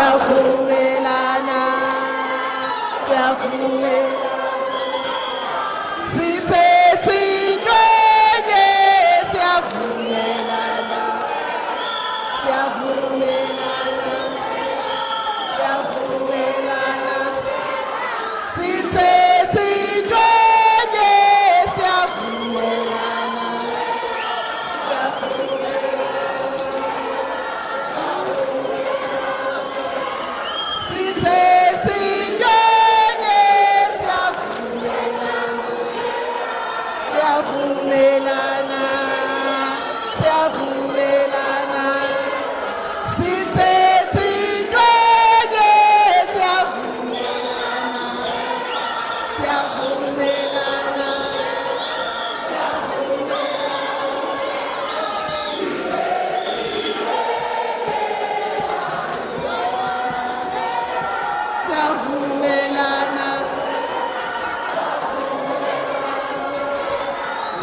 siyavumelana, siyavumelana. Sithethe into enye, siyavumelana, siyavumelana, siyavumelana. Sithethe into enye, siyavumelana, sithethe into enye, siyavumelana, siyavumelana, siyavumelana. Sithethe into enye, siyavumelana, siyavumelana, siyavumelana.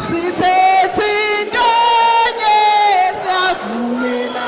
Sithethe into enye, siyavumelana.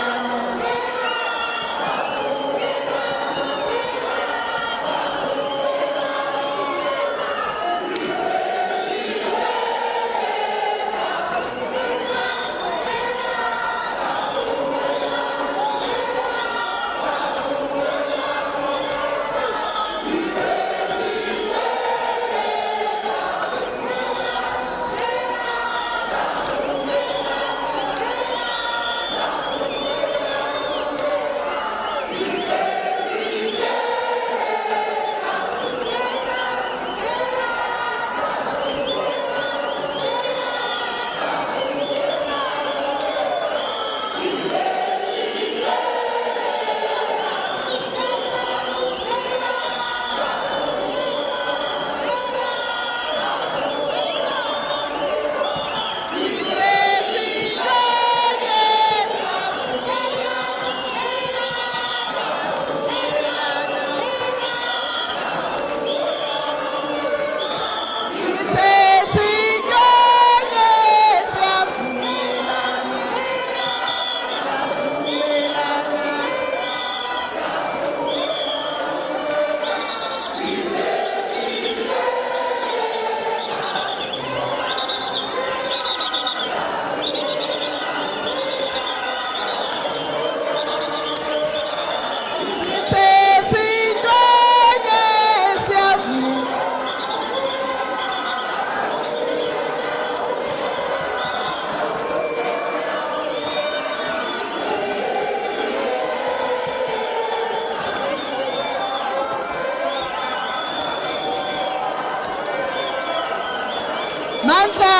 Mandla,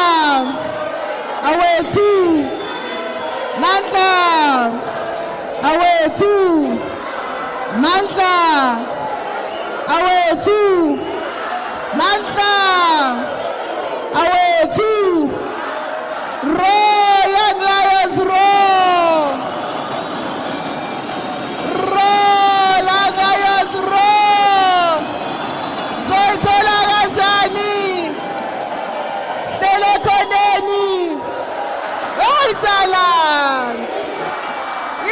awethu. Mandla, awethu. Mandla, awethu. Mandla, awethu. Roar, young lions, roar. Roar, young lions, roar. Zoyithola kanjani? Telekoneni, Oytalan,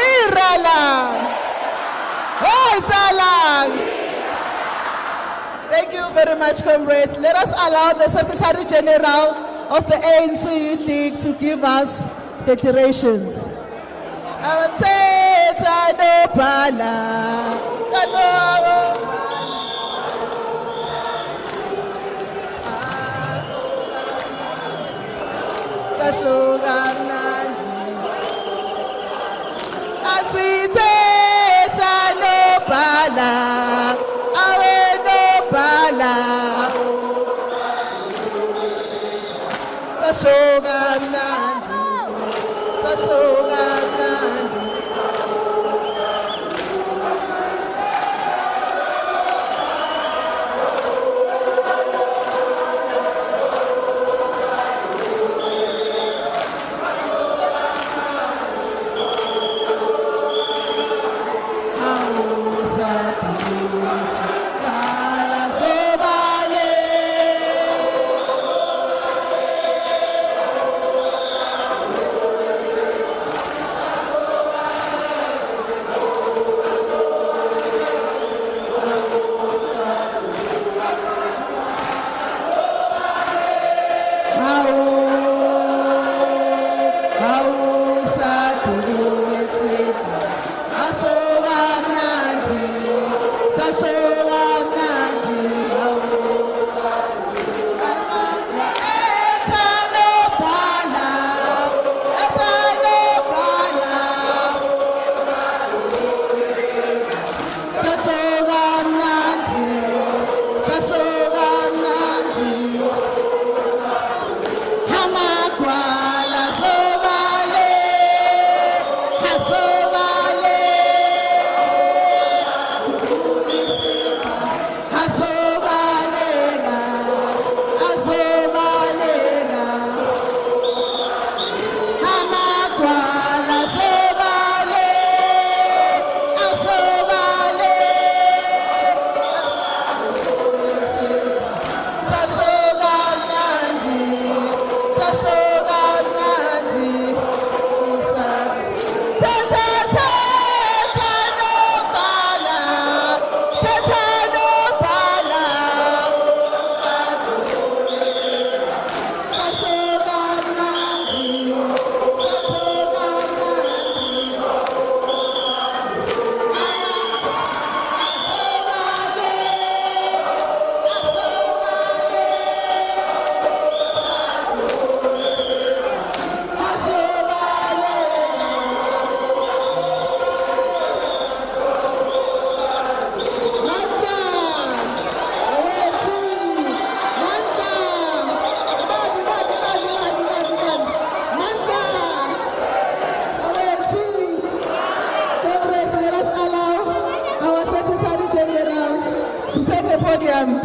Iralan, Oytalan. Thank you very much, comrades. Let us allow the Secretary General of the ANC Youth League to give us declarations. Abathetha nobhala, Sashogamnandi, asithetha nobhala, awe nobhala. Sashogamnandi, Sashogamnandi.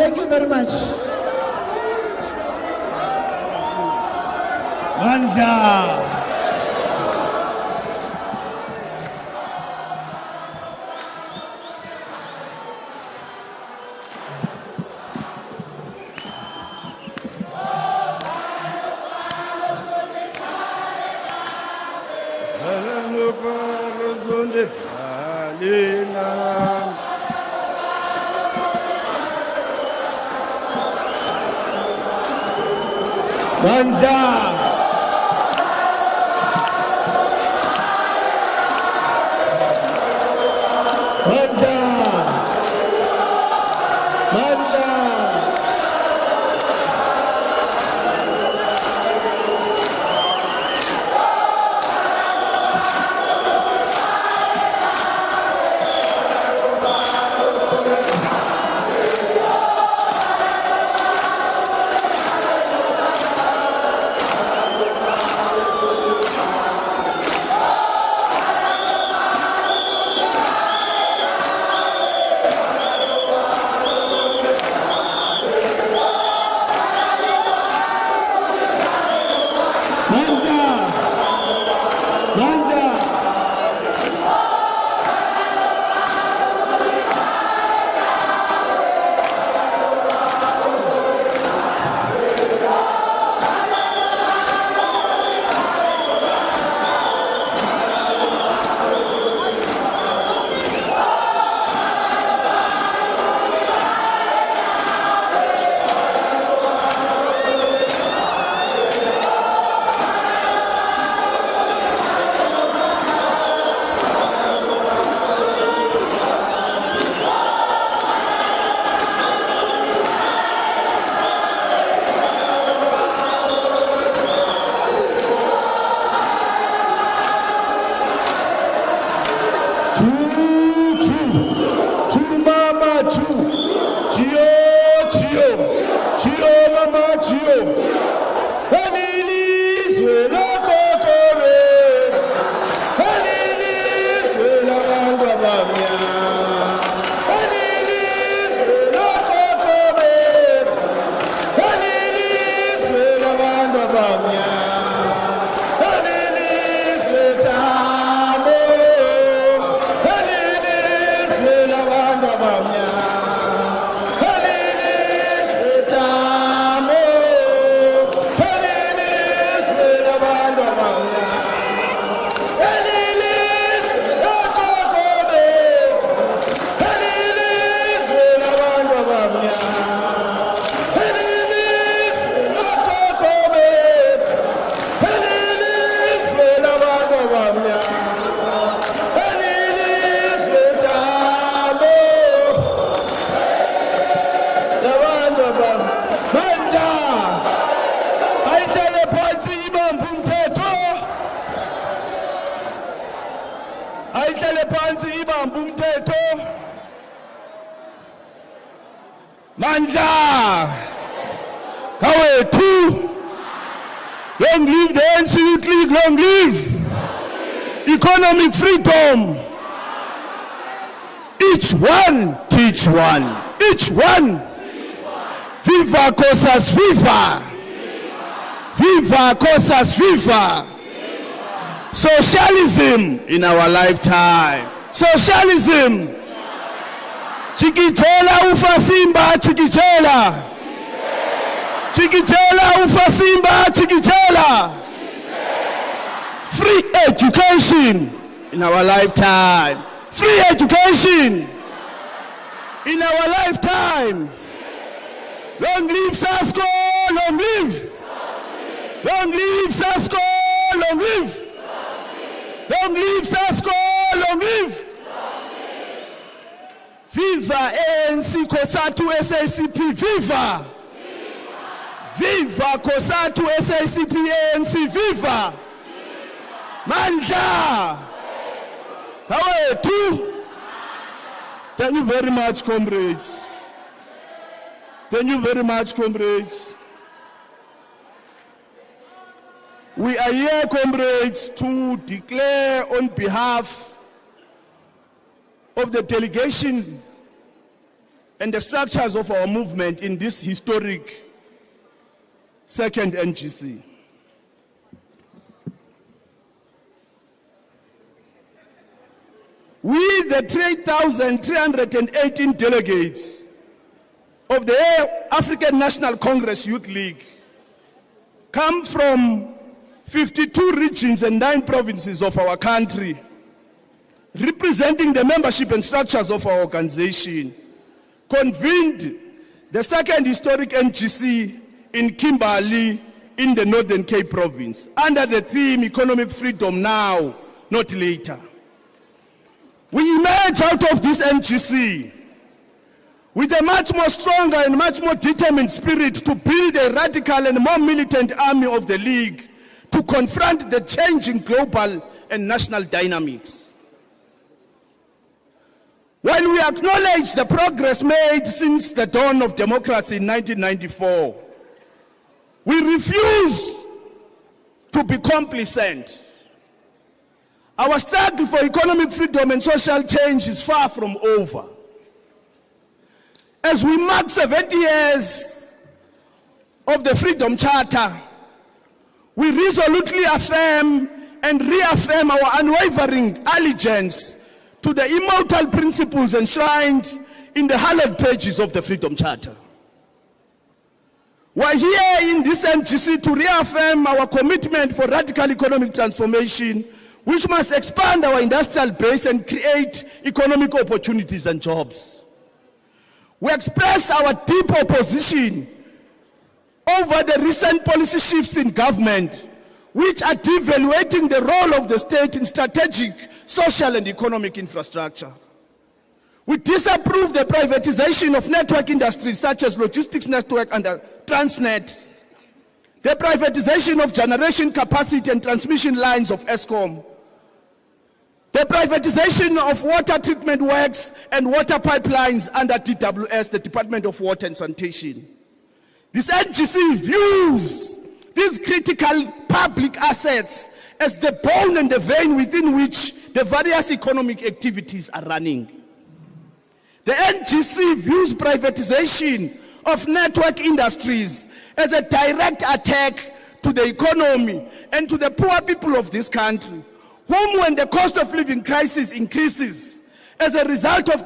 Thank you very much. Wanda. Wanda. mayihlale phansi ibambe umthetho. Mandla kawethu. Long live the ANC Youth League, long live economic freedom. Each one teach one. Each one. Viva cosas viva. Viva cosas viva. Socialism in our lifetime. Socialism. Chikichela ufa simba chikichela. Chikichela ufa simba chikichela. Free education in our lifetime. Free education in our lifetime. Long live SASCO, long live. Long live SASCO, long live. Long live SASCO, long live. Viva ANC COSATU SACP, viva. Viva COSATU SACP ANC, viva. Mandla. Thank you very much, comrades. Thank you very much, comrades. We are here, comrades, to declare on behalf of the delegation and the structures of our movement in this historic second NGC. We, the 3,318 delegates of the African National Congress Youth League, come from 52 regions and 9 provinces of our country, representing the membership and structures of our organization, convened the second historic NGC in Kimberley in the Northern Cape province under the theme Economic Freedom Now, Not Later. We emerge out of this NGC with a much more stronger and much more determined spirit to build a radical and more militant army of the League to confront the changing global and national dynamics. While we acknowledge the progress made since the dawn of democracy in 1994, we refuse to be complacent. Our struggle for economic freedom and social change is far from over. As we mark 70 years of the Freedom Charter, we resolutely affirm and reaffirm our unwavering allegiance to the immortal principles enshrined in the 100 pages of the Freedom Charter. We're here in this NGC to reaffirm our commitment for radical economic transformation, which must expand our industrial base and create economic opportunities and jobs. We express our deep opposition over the recent policy shifts in government, which are devaluating the role of the state in strategic, social and economic infrastructure. We disapprove the privatization of network industries such as logistics network and Transnet, the privatization of generation capacity and transmission lines of ESCOM, the privatization of water treatment works and water pipelines under DWS, the Department of Water and Sanitation. This NGC views these critical public assets as the bone and the vein within which the various economic activities are running. The NGC views privatization of network industries as a direct attack to the economy and to the poor people of this country, whom, when the cost of living crisis increases as a result of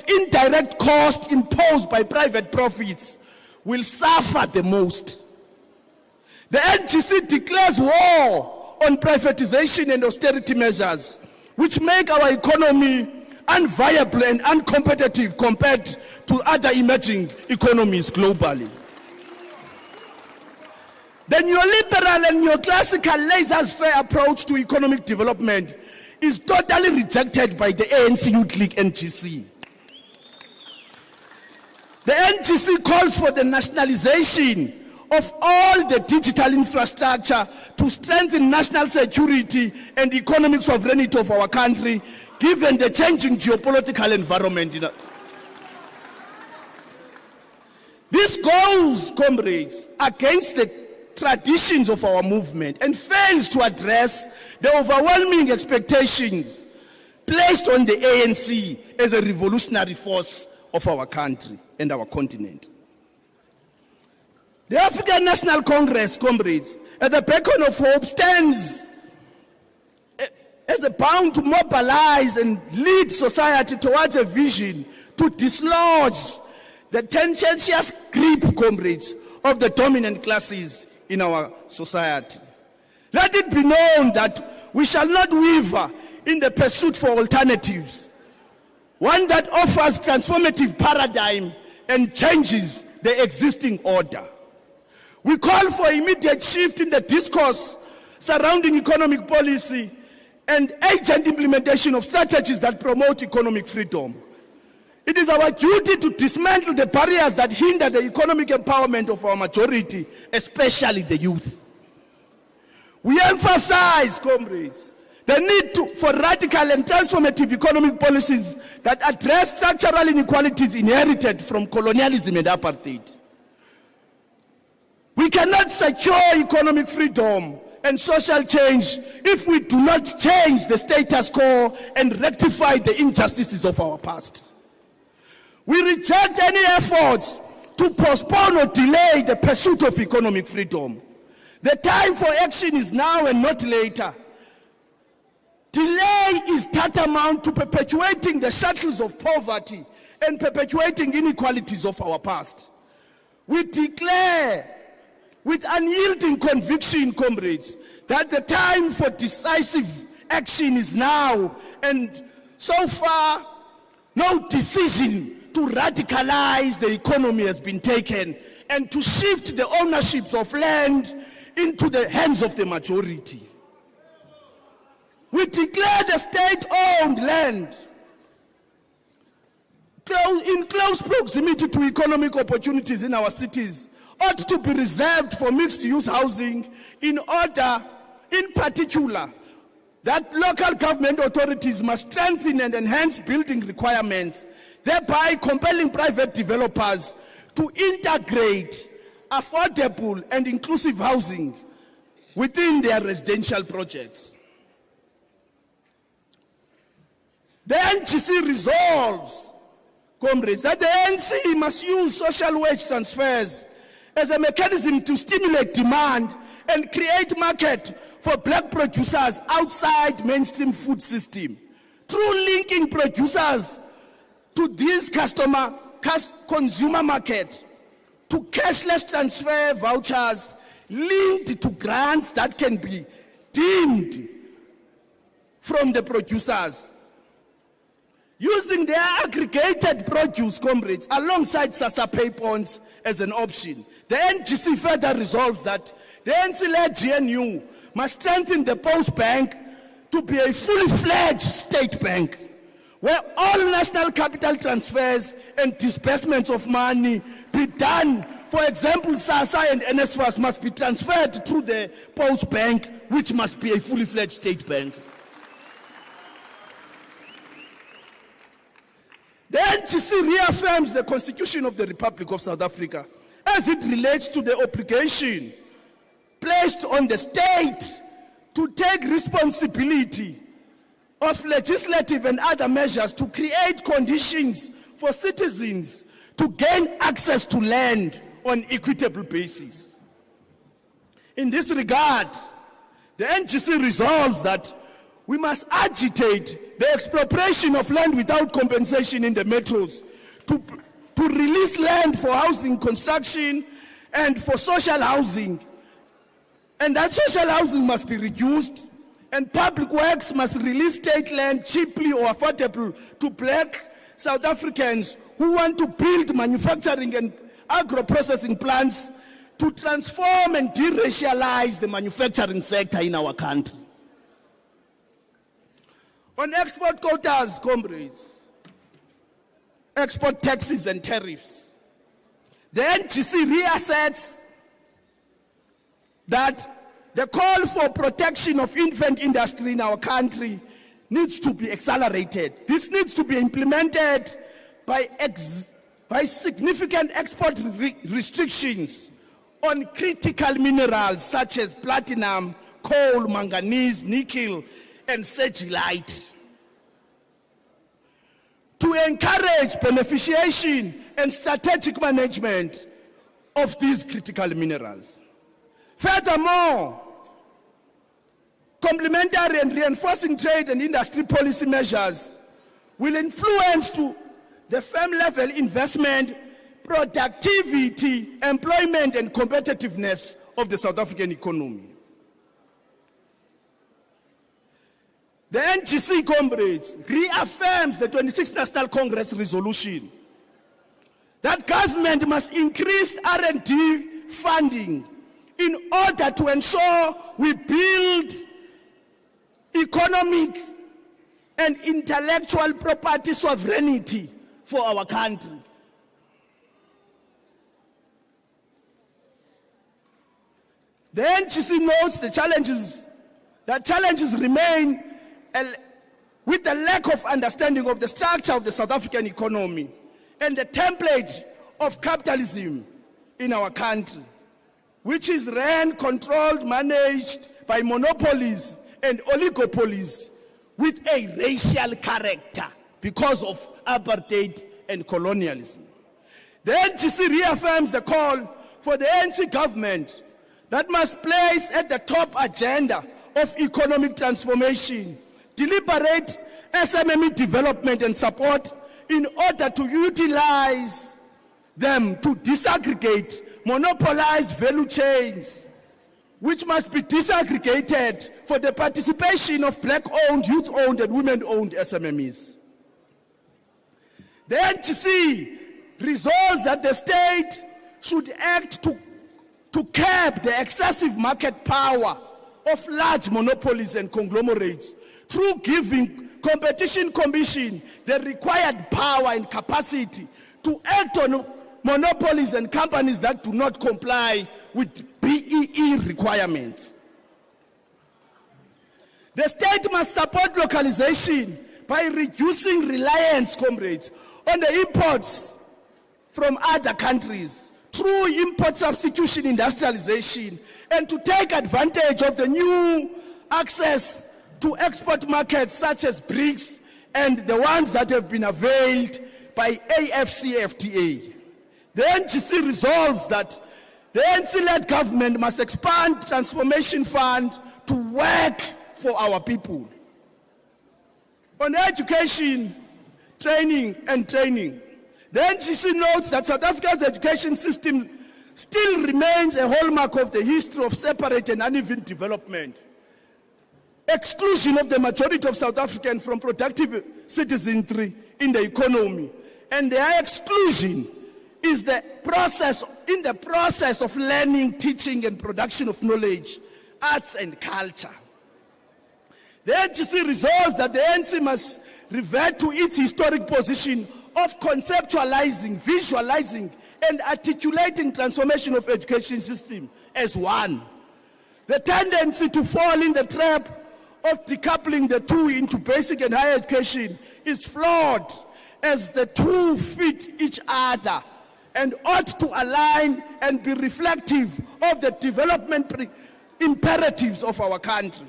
indirect cost imposed by private profits, will suffer the most. The NGC declares war on privatization and austerity measures, which make our economy unviable and uncompetitive compared to other emerging economies globally. The neoliberal and neoclassical laissez-faire approach to economic development is totally rejected by the ANC Youth League NGC. The NGC calls for the nationalization of all the digital infrastructure to strengthen national security and economic sovereignty of our country, given the changing geopolitical environment. This goes, comrades, against the traditions of our movement and fails to address the overwhelming expectations placed on the ANC as a revolutionary force of our country and our continent. The African National Congress, comrades, at the beacon of hope, stands as a bound to mobilize and lead society towards a vision to dislodge the tendentious grip, comrades, of the dominant classes in our society. Let it be known that we shall not waver in the pursuit for alternatives, one that offers transformative paradigm and changes the existing order. We call for immediate shift in the discourse surrounding economic policy and urgent implementation of strategies that promote economic freedom. It is our duty to dismantle the barriers that hinder the economic empowerment of our majority, especially the youth. We emphasize, comrades, the need for radical and transformative economic policies that address structural inequalities inherited from colonialism and apartheid. We cannot secure economic freedom and social change if we do not change the status quo and rectify the injustices of our past. We reject any efforts to postpone or delay the pursuit of economic freedom. The time for action is now and not later. Delay is tantamount to perpetuating the shackles of poverty and perpetuating inequalities of our past. We declare with unyielding conviction, comrades, that the time for decisive action is now, and so far, no decision to radicalize the economy has been taken and to shift the ownerships of land into the hands of the majority. We declare the state-owned land in close proximity to economic opportunities in our cities ought to be reserved for mixed-use housing in order, in particular, that local government authorities must strengthen and enhance building requirements, thereby compelling private developers to integrate affordable and inclusive housing within their residential projects. The NGC resolves, comrades, that the ANC must use social wage transfers as a mechanism to stimulate demand and create market for black producers outside mainstream food system, through linking producers to this consumer market, to cashless transfer vouchers linked to grants that can be deemed from the producers. Using their aggregated produce, comrades, alongside SASSA pay bonds as an option. The NGC further resolves that the ANCYL GNU must strengthen the Post Bank to be a fully fledged state bank, where all national capital transfers and disbursements of money be done. For example, SASSA and NSFAS must be transferred through the Post Bank, which must be a fully fledged state bank. The NGC reaffirms the Constitution of the Republic of South Africa as it relates to the obligation placed on the state to take responsibility of legislative and other measures to create conditions for citizens to gain access to land on equitable basis. In this regard, the NGC resolves that we must agitate the expropriation of land without compensation in the metros to release land for housing construction and for social housing. And that social housing must be reduced, and public works must release state land cheaply or affordable to black South Africans who want to build manufacturing and agro-processing plants to transform and de-racialize the manufacturing sector in our country. On export quotas, comrades, export taxes and tariffs, the NGC reassets that the call for protection of infant industry in our country needs to be accelerated. This needs to be implemented by significant export restrictions on critical minerals such as platinum, coal, manganese, nickel, and sedulite. To encourage beneficiation and strategic management of these critical minerals. Furthermore, complementary and reinforcing trade and industry policy measures will influence to the firm-level investment, productivity, employment, and competitiveness of the South African economy. The NGC, comrades, reaffirms the 26th National Congress resolution that government must increase R&D funding in order to ensure we build economic and intellectual property sovereignty for our country. The NGC notes the challenges remain with the lack of understanding of the structure of the South African economy and the template of capitalism in our country, which is ran, controlled, managed by monopolies and oligopolies with a racial character because of apartheid and colonialism. The NGC reaffirms the call for the ANC government that must place at the top agenda of economic transformation deliberate SMME development and support in order to utilize them to disaggregate monopolized value chains, which must be disaggregated for the participation of black-owned, youth-owned, and women-owned SMMEs. The NGC resolves that the state should act to curb the excessive market power of large monopolies and conglomerates through giving Competition Commission the required power and capacity to act on monopolies and companies that do not comply with BEE requirements. The state must support localization by reducing reliance, comrades, on the imports from other countries through import substitution industrialization, and to take advantage of the new access to export markets such as BRICS and the ones that have been availed by AFCFTA. The NGC resolves that the ANC-led government must expand Transformation Fund to work for our people. On education, training, the NGC notes that South Africa's education system still remains a hallmark of the history of separate and uneven development. Exclusion of the majority of South Africans from productive citizenry in the economy, and their exclusion is the process of learning, teaching, and production of knowledge, arts, and culture. The NGC resolves that the ANC must revert to its historic position of conceptualizing, visualizing, and articulating transformation of education system as one. The tendency to fall in the trap of decoupling the two into basic and higher education is flawed, as the two fit each other and ought to align and be reflective of the development imperatives of our country.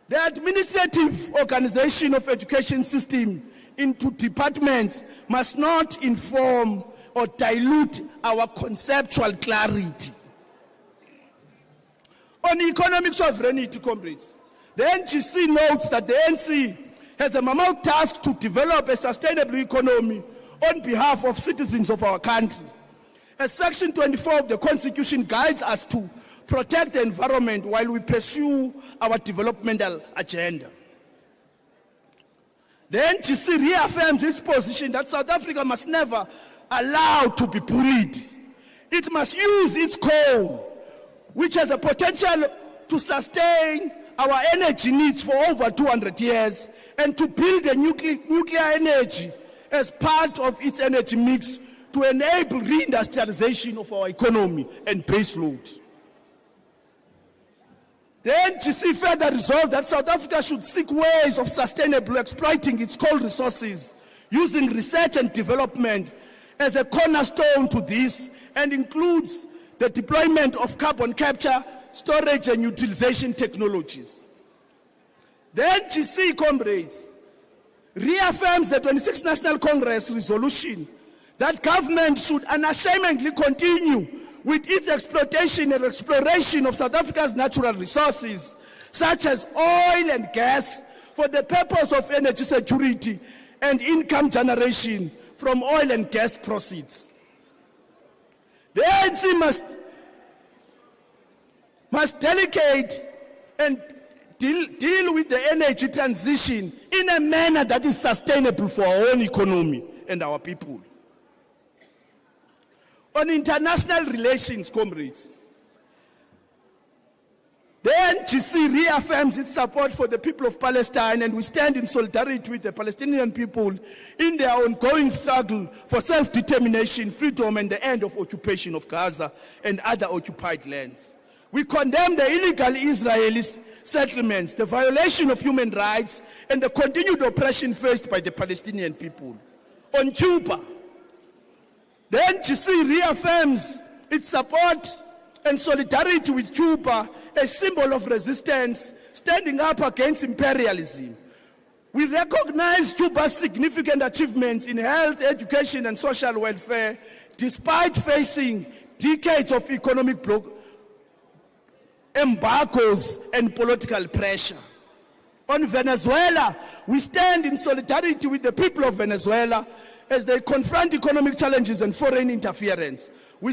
The administrative organization of education system into departments must not inform or dilute our conceptual clarity. On economic sovereignty, comrades, the NGC notes that the ANC has a mammoth task to develop a sustainable economy on behalf of citizens of our country. As Section 24 of the Constitution guides us to protect the environment while we pursue our developmental agenda. The NGC reaffirms its position that South Africa must never allow to be bullied. It must use its coal, which has a potential to sustain our energy needs for over 200 years, and to build a nuclear energy as part of its energy mix to enable reindustrialization of our economy and base loads. The NGC further resolved that South Africa should seek ways of sustainably exploiting its coal resources using research and development as a cornerstone to this, and includes the deployment of carbon capture, storage and utilization technologies. The NGC, comrades, reaffirms the 26th National Congress resolution that government should unashamedly continue with its exploitation and exploration of South Africa's natural resources, such as oil and gas, for the purpose of energy security and income generation from oil and gas proceeds. The ANC must delegate and deal with the energy transition in a manner that is sustainable for our own economy and our people. On international relations, comrades, the NGC reaffirms its support for the people of Palestine, and we stand in solidarity with the Palestinian people in their ongoing struggle for self-determination, freedom, and the end of occupation of Gaza and other occupied lands. We condemn the illegal Israeli settlements, the violation of human rights, and the continued oppression faced by the Palestinian people. On Cuba, the NGC reaffirms its support and solidarity with Cuba, a symbol of resistance, standing up against imperialism. We recognize Cuba's significant achievements in health, education, and social welfare, despite facing decades of economic embargoes and political pressure. On Venezuela, we stand in solidarity with the people of Venezuela as they confront economic challenges and foreign interference. We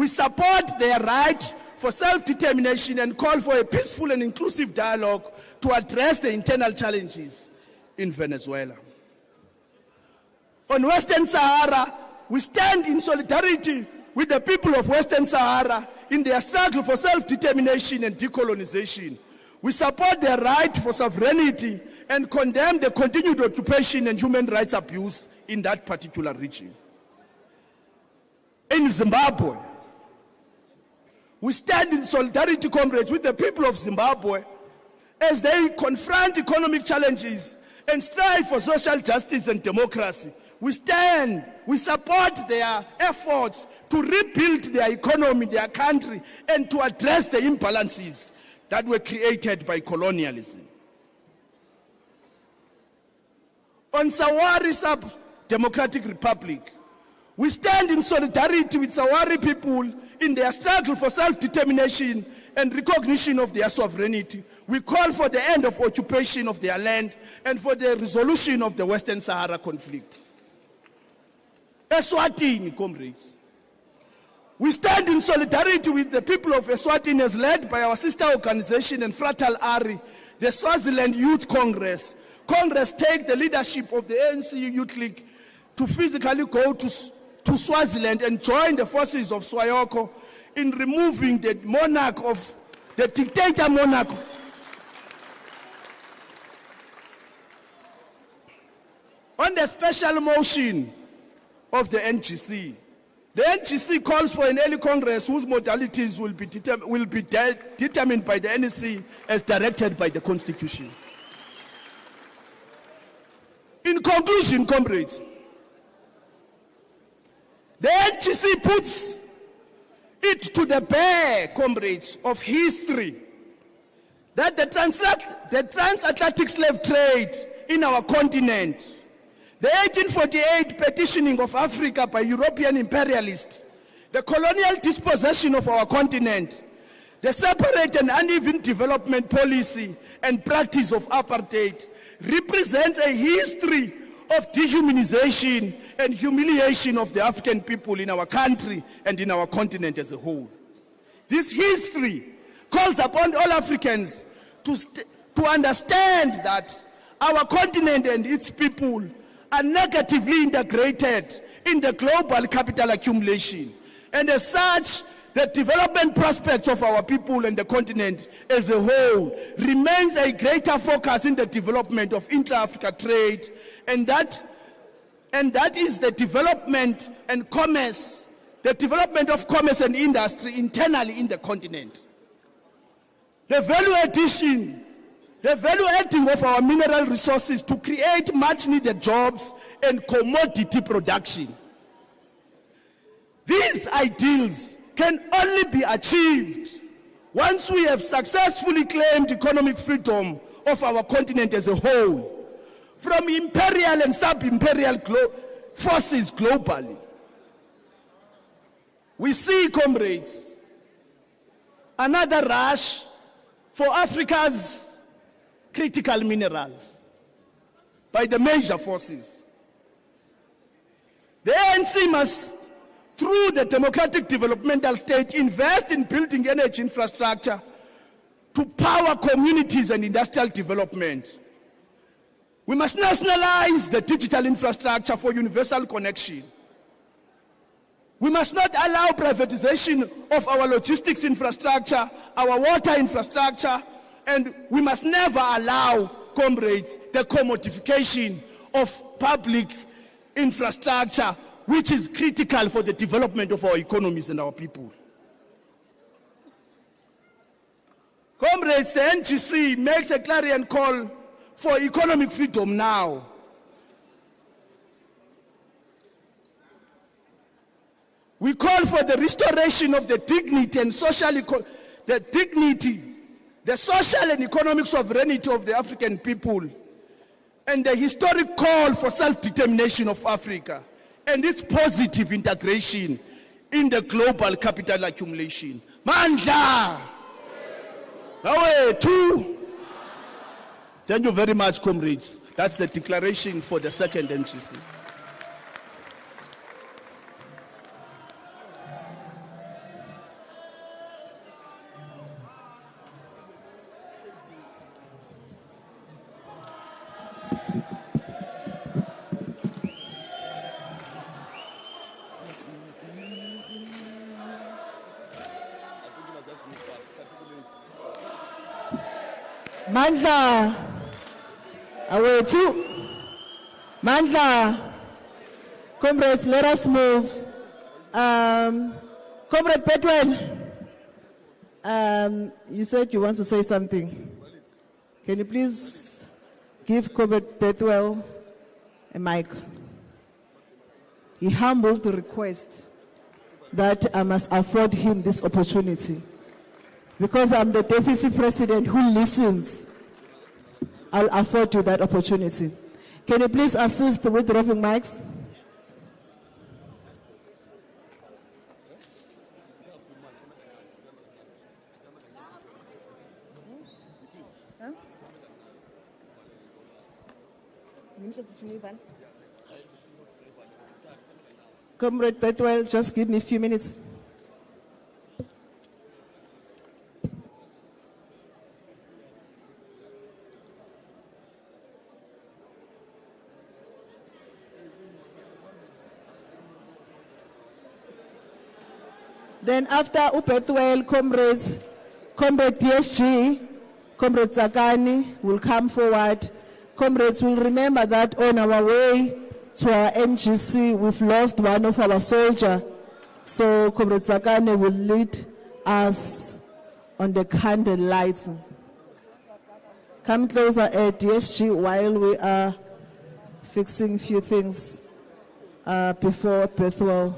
support their right for self-determination and call for a peaceful and inclusive dialogue to address the internal challenges in Venezuela. On Western Sahara, we stand in solidarity with the people of Western Sahara in their struggle for self-determination and decolonization. We support their right for sovereignty and condemn the continued occupation and human rights abuse in that particular region. In Zimbabwe, we stand in solidarity, comrades, with the people of Zimbabwe as they confront economic challenges and strive for social justice and democracy. We support their efforts to rebuild their economy, their country, and to address the imbalances that were created by colonialism. On Sawari Sub-Democratic Republic, we stand in solidarity with Sawari people in their struggle for self-determination and recognition of their sovereignty. We call for the end of occupation of their land and for the resolution of the Western Sahara conflict. Eswatini, comrades, we stand in solidarity with the people of Eswatini as led by our sister organization and Fratal Ari, the Swaziland Youth Congress. Congress take the leadership of the ANC Youth League to physically go to Swaziland and join the forces of Swayoko in removing the dictator monarch. On the special motion of the NGC calls for an early Congress whose modalities will be determined by the NEC as directed by the Constitution. In conclusion, comrades, the NGC puts it to the bear, comrades, of history that the transatlantic slave trade in our continent, the 1848 petitioning of Africa by European imperialists, the colonial dispossession of our continent, the separate and uneven development policy and practice of apartheid represents a history of dehumanization and humiliation of the African people in our country and in our continent as a whole. This history calls upon all Africans to understand that our continent and its people are negatively integrated in the global capital accumulation. And as such, the development prospects of our people and the continent as a whole remains a greater focus in the development of intra-Africa trade, and that is the development and commerce, the development of commerce and industry internally in the continent. The value adding of our mineral resources to create much needed jobs and commodity production. These ideals can only be achieved once we have successfully claimed economic freedom of our continent as a whole from imperial and sub-imperial forces globally. We see, comrades, another rush for Africa's critical minerals by the major forces. The ANC must, through the democratic developmental state, invest in building energy infrastructure to power communities and industrial development. We must nationalize the digital infrastructure for universal connection. We must not allow privatization of our logistics infrastructure, our water infrastructure, and we must never allow, comrades, the commodification of public infrastructure, which is critical for the development of our economies and our people. Comrades, the NGC makes a clarion call for economic freedom now. We call for the restoration of the dignity and the social and economic sovereignty of the African people, and the historic call for self-determination of Africa and its positive integration in the global capital accumulation. Mandla! Away, two. Thank you very much, comrades. That's the declaration for the second NGC. Mandla, away two. Mandla, comrades, let us move. Comrade Petwell, you said you want to say something. Can you please give Comrade Petwell a mic? He humbled the request that I must afford him this opportunity. Because I'm the deputy president who listens, I'll afford you that opportunity. Can you please assist with roving mics? Comrade Petwell, just give me a few minutes. Then after Upetwell, comrades, Comrade DSG, Comrade Zakani will come forward. Comrades will remember that on our way to our NGC, we've lost one of our soldiers. So Comrade Zakani will lead us on the candle lights. Come closer at DSG while we are fixing a few things before Upetwell.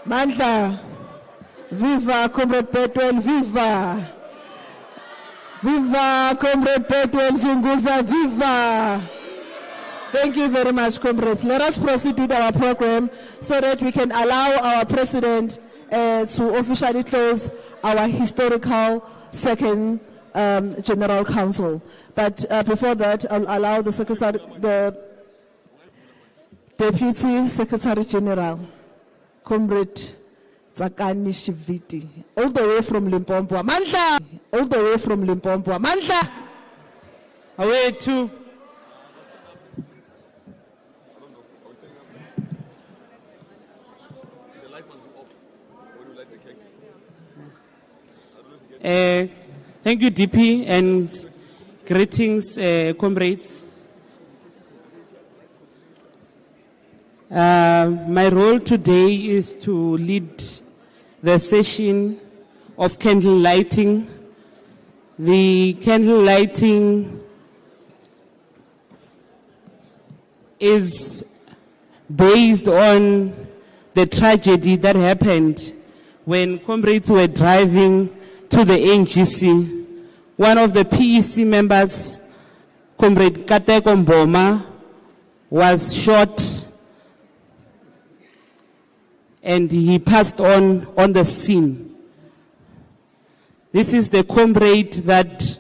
Mandla. Viva, Comrade Betwell, viva. Viva, Comrade Betwell Zunguza, viva. Thank you very much, comrades. Let us proceed with our program so that we can allow our president to officially close our historical second General Council. But before that, I'll allow the Deputy Secretary General, Comrade Tsakani Shiviti, all the way from Limpopo. Mandla! All the way from Limpopo. Mandla! Away to thank you, DP, and greetings, comrades. My role today is to lead the session of candle lighting. The candle lighting is based on the tragedy that happened when comrades were driving to the NGC. One of the PEC members, Comrade Kateko Mboma, was shot and he passed on the scene. This is the comrade that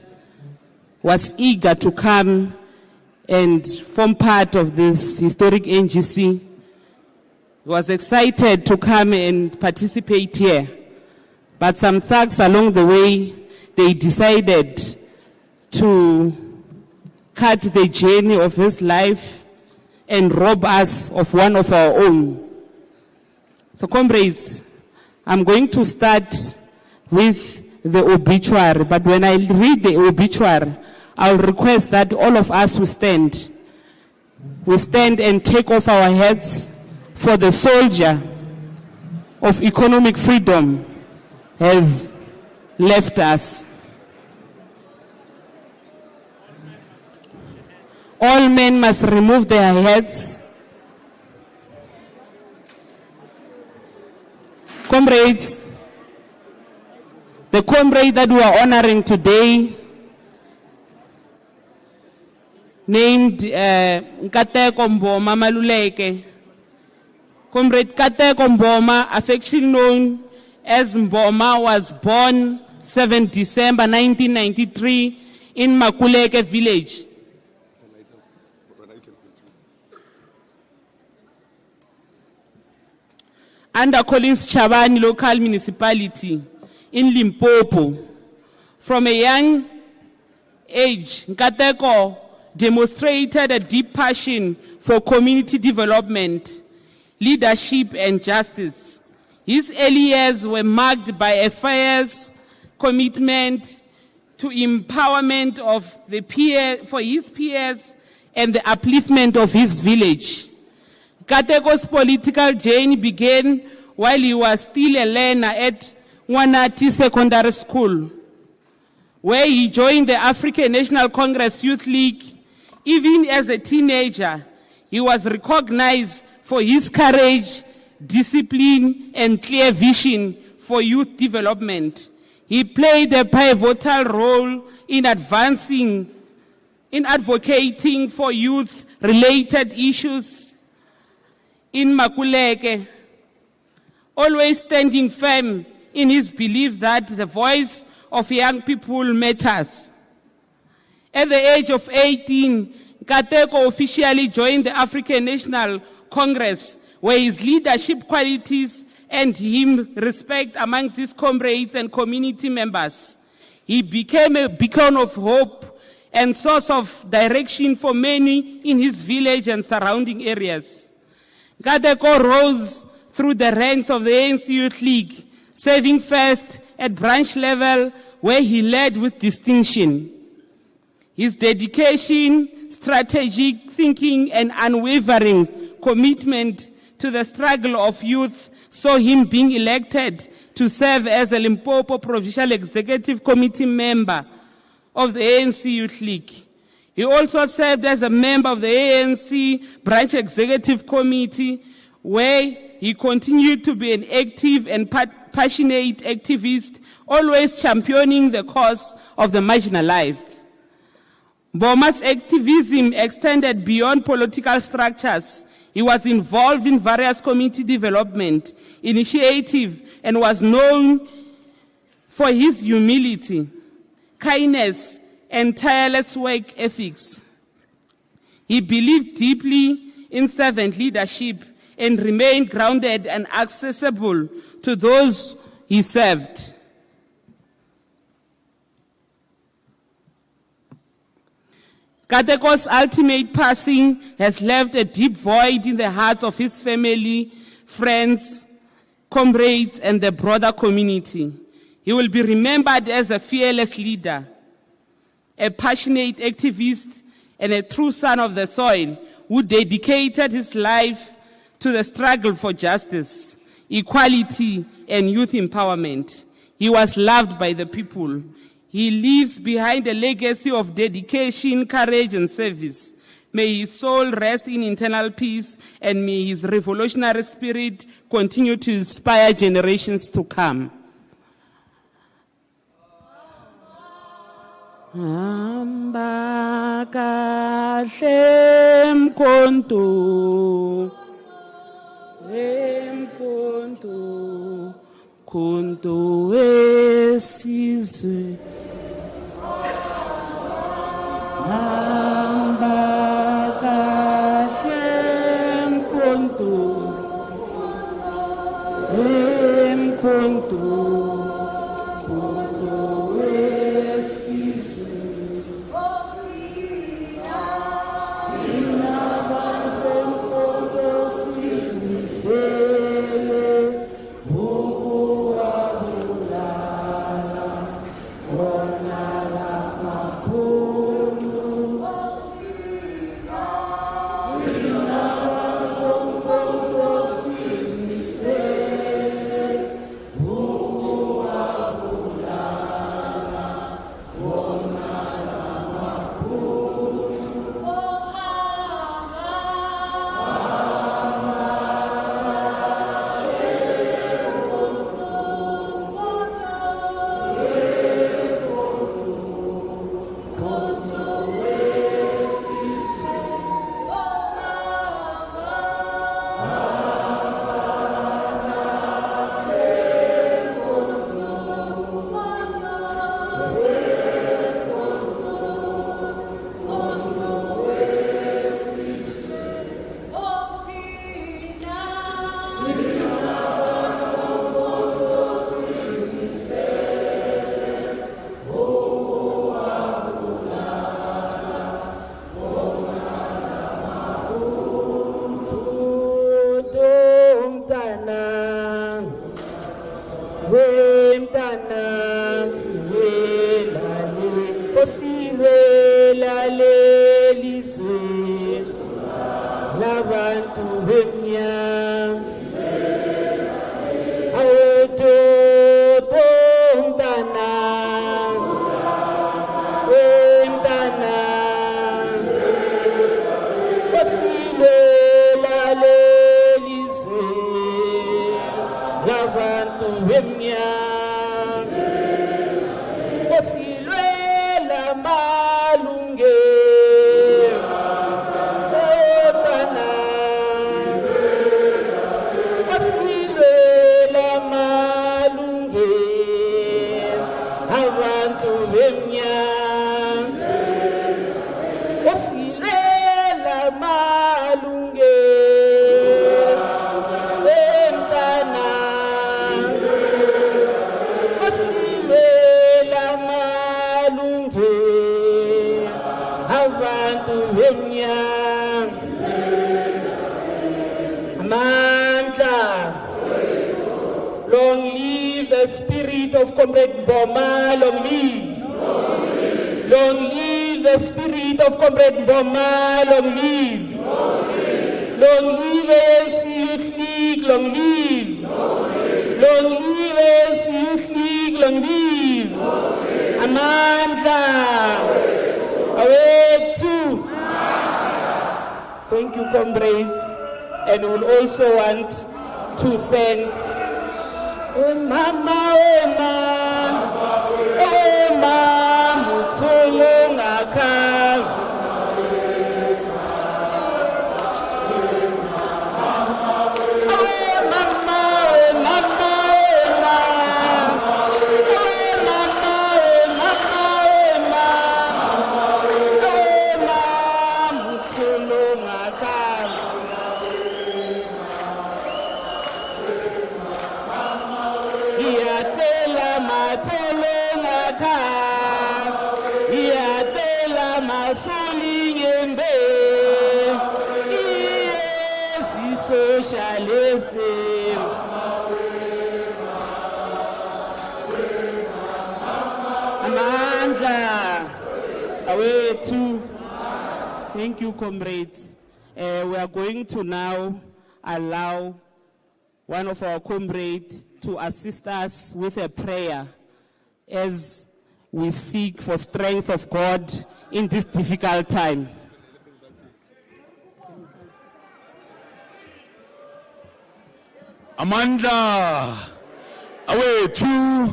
was eager to come and form part of this historic NGC. He was excited to come and participate here. But some thugs along the way, they decided to cut the journey of his life and rob us of one of our own. So comrades, I'm going to start with the obituary, but when I read the obituary, I'll request that all of us will stand. We stand and take off our hats for the soldier of economic freedom has left us. All men must remove their hats. Comrades, the comrade that we are honoring today, named Nkateko Mboma Maluleke. Comrade Kateko Mboma, affectionately known as Mboma, was born 7 December 1993 in Makuleke village. Under Collins Chabani local municipality in Limpopo. From a young age, Nkateko demonstrated a deep passion for community development, leadership, and justice. His early years were marked by a fierce commitment to empowerment of for his peers and the upliftment of his village. Kateko's political journey began while he was still a learner at Wanati Secondary School, where he joined the African National Congress Youth League. Even as a teenager, he was recognized for his courage, discipline, and clear vision for youth development. He played a pivotal role in advancing, in advocating for youth-related issues in Makuleke, always standing firm in his belief that the voice of young people matters. At the age of 18, Kateko officially joined the African National Congress, where his leadership qualities earned him respect amongst his comrades and community members. He became a beacon of hope and source of direction for many in his village and surrounding areas. Kateko rose through the ranks of the ANC Youth League, serving first at branch level, where he led with distinction. His dedication, strategic thinking, and unwavering commitment to the struggle of youth saw him being elected to serve as a Limpopo Provincial Executive Committee member of the ANC Youth League. He also served as a member of the ANC Branch Executive Committee, where he continued to be an active and passionate activist, always championing the cause of the marginalized. Mboma's activism extended beyond political structures. He was involved in various community development initiatives and was known for his humility, kindness, and tireless work ethics. He believed deeply in servant leadership and remained grounded and accessible to those he served. Kateko's ultimate passing has left a deep void in the hearts of his family, friends, comrades, and the broader community. He will be remembered as a fearless leader, a passionate activist, and a true son of the soil who dedicated his life to the struggle for justice, equality, and youth empowerment. He was loved by the people. He leaves behind a legacy of dedication, courage, and service. May his soul rest in eternal peace, and may his revolutionary spirit continue to inspire generations to come. Hamba kahle mkhonto, mkhonto wesizwe. Hamba kahle mkhonto, mkhonto wesizwe. Long live the spirit of Comrade Mboma, long live. Long live the spirit of Comrade Mboma, long live. Long live ANC Youth League, long live. Long live ANC Youth League, long live. Amandla. Awethu. Thank you, comrades. And we will also want to send. Mama, socialism. Amandla, away too. Thank you, comrades. We are going to now allow one of our comrades to assist us with a prayer as we seek for strength of God in this difficult time. Amandla, away too.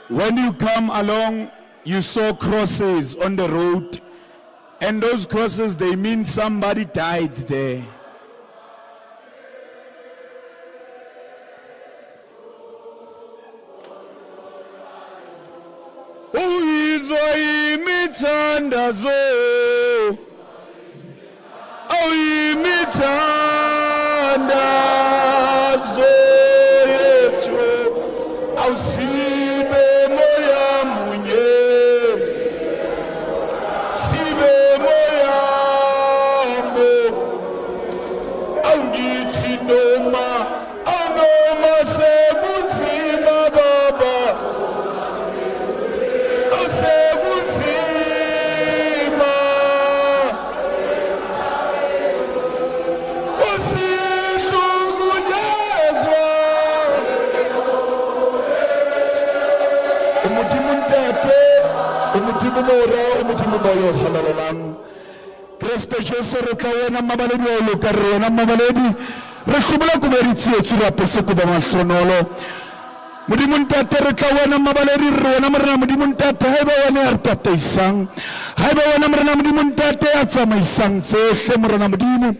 When you come along, you saw crosses on the road, and those crosses, they mean somebody died there. Uyizwa imithandazo, imithandazo yethu, awusibe moya munye, sibe moya mo, awungithi noma sekunzima baba. Kriste Jesu re tla wena mabaledi wa lo ka rena mabaledi re khumela ku beritsi ra pese ku ba masonolo modimo ntate re tla wena mabaledi re wena morena modimo ntate ha ba wena ya tataisang ha ba wena morena modimo ntate ya tsamaisang tsohle morena modimo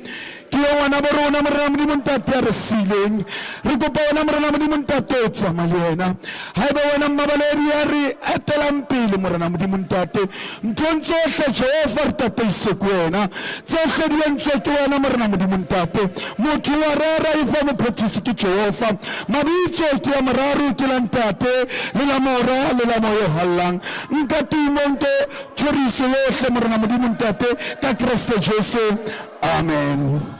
ke wena bo rona morena modimo ntate ya re sileng re kopa wena morena modimo ntate o tsamaya le wena ha ba wena mabaledi ya re etelang pele morena modimo ntate ntsontsohle Jehova re tataise ku wena tsohle di entswe ke wena morena modimo ntate motho wa rara ifa mophethisi ke Jehova mabitso ke ya moraro ke la ntate le la mora le la moyo hallang nka timonke tshoriso yohle morena modimo ntate ka Kriste Jesu amen.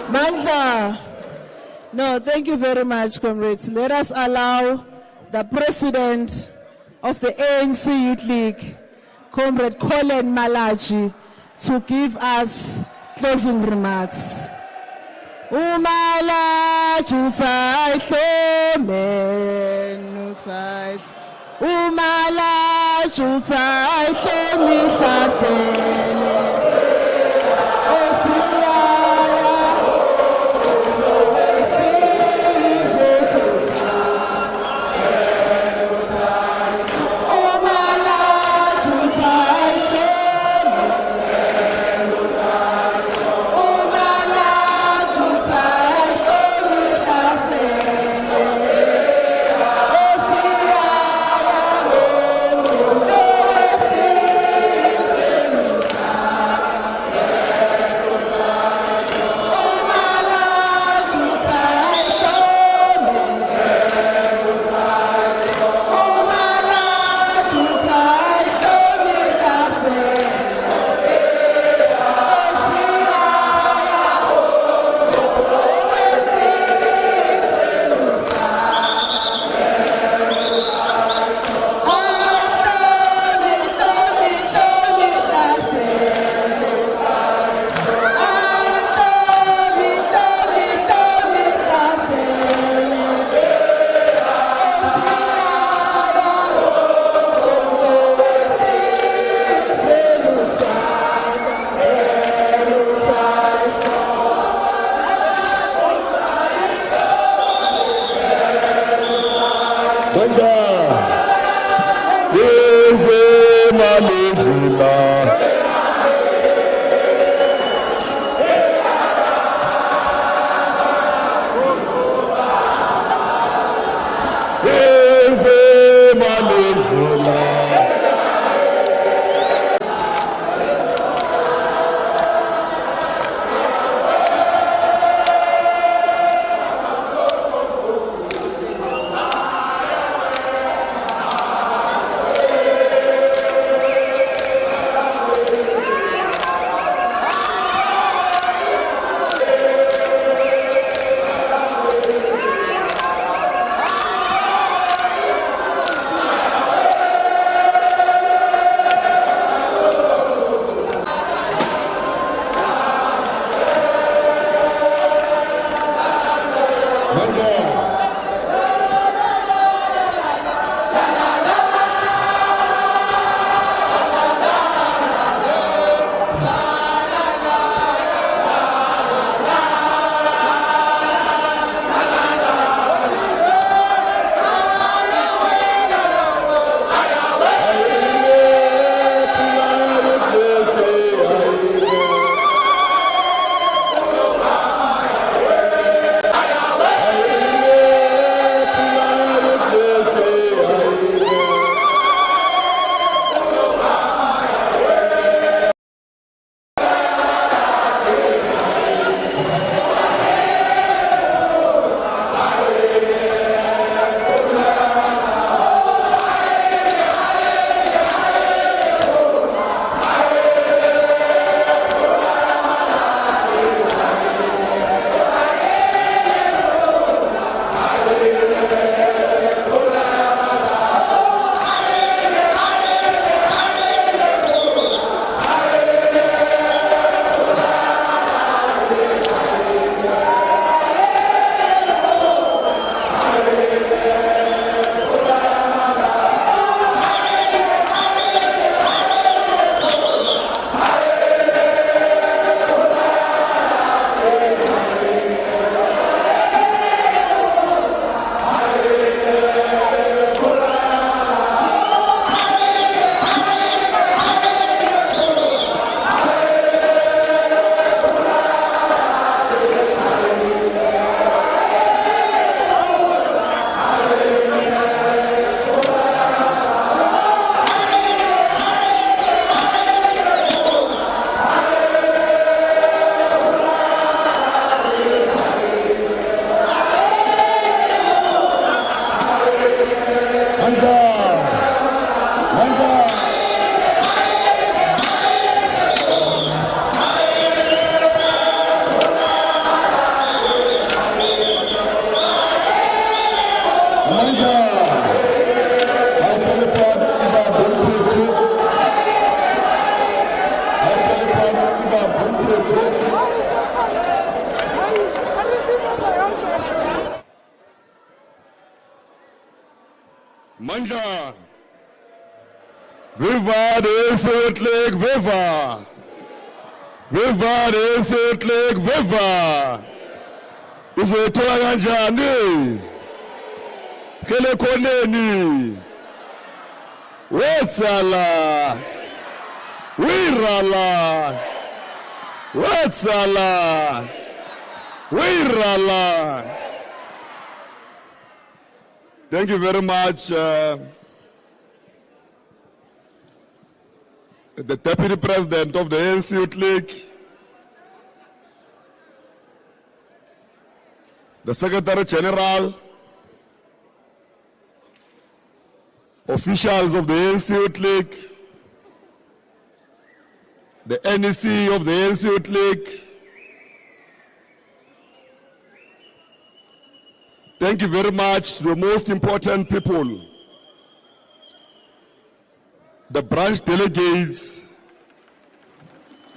Mandla. No, thank you very much, comrades. Let us allow the president of the ANC Youth League, Comrade Colin Malachi, to give us closing remarks. Umalachi usay hlomen usay. Umalachi usay hlomi hlasele. Mandla. Viva the ANC League, viva. Viva the ANC League, viva. Uzwethola kanjani? Kele koneni. Wetsala. Wirala. Wetsala. Wirala. Thank you very much. The Deputy President of the ANCYL League, the Secretary General, officials of the ANCYL League, the NEC of the ANCYL League. Thank you very much to the most important people, the branch delegates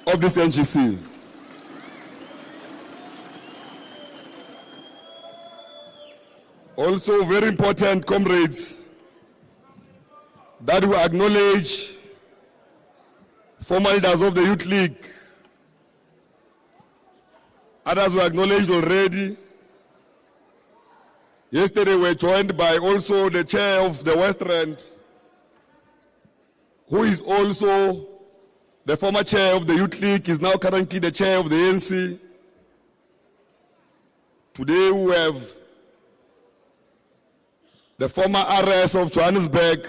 of this NGC. Also very important, comrades, that we acknowledge former leaders of the Youth League. Others were acknowledged already. Yesterday we were joined by also the chair of the West Rand, who is also the former chair of the Youth League, is now currently the chair of the ANC. Today we have the former RS of Johannesburg,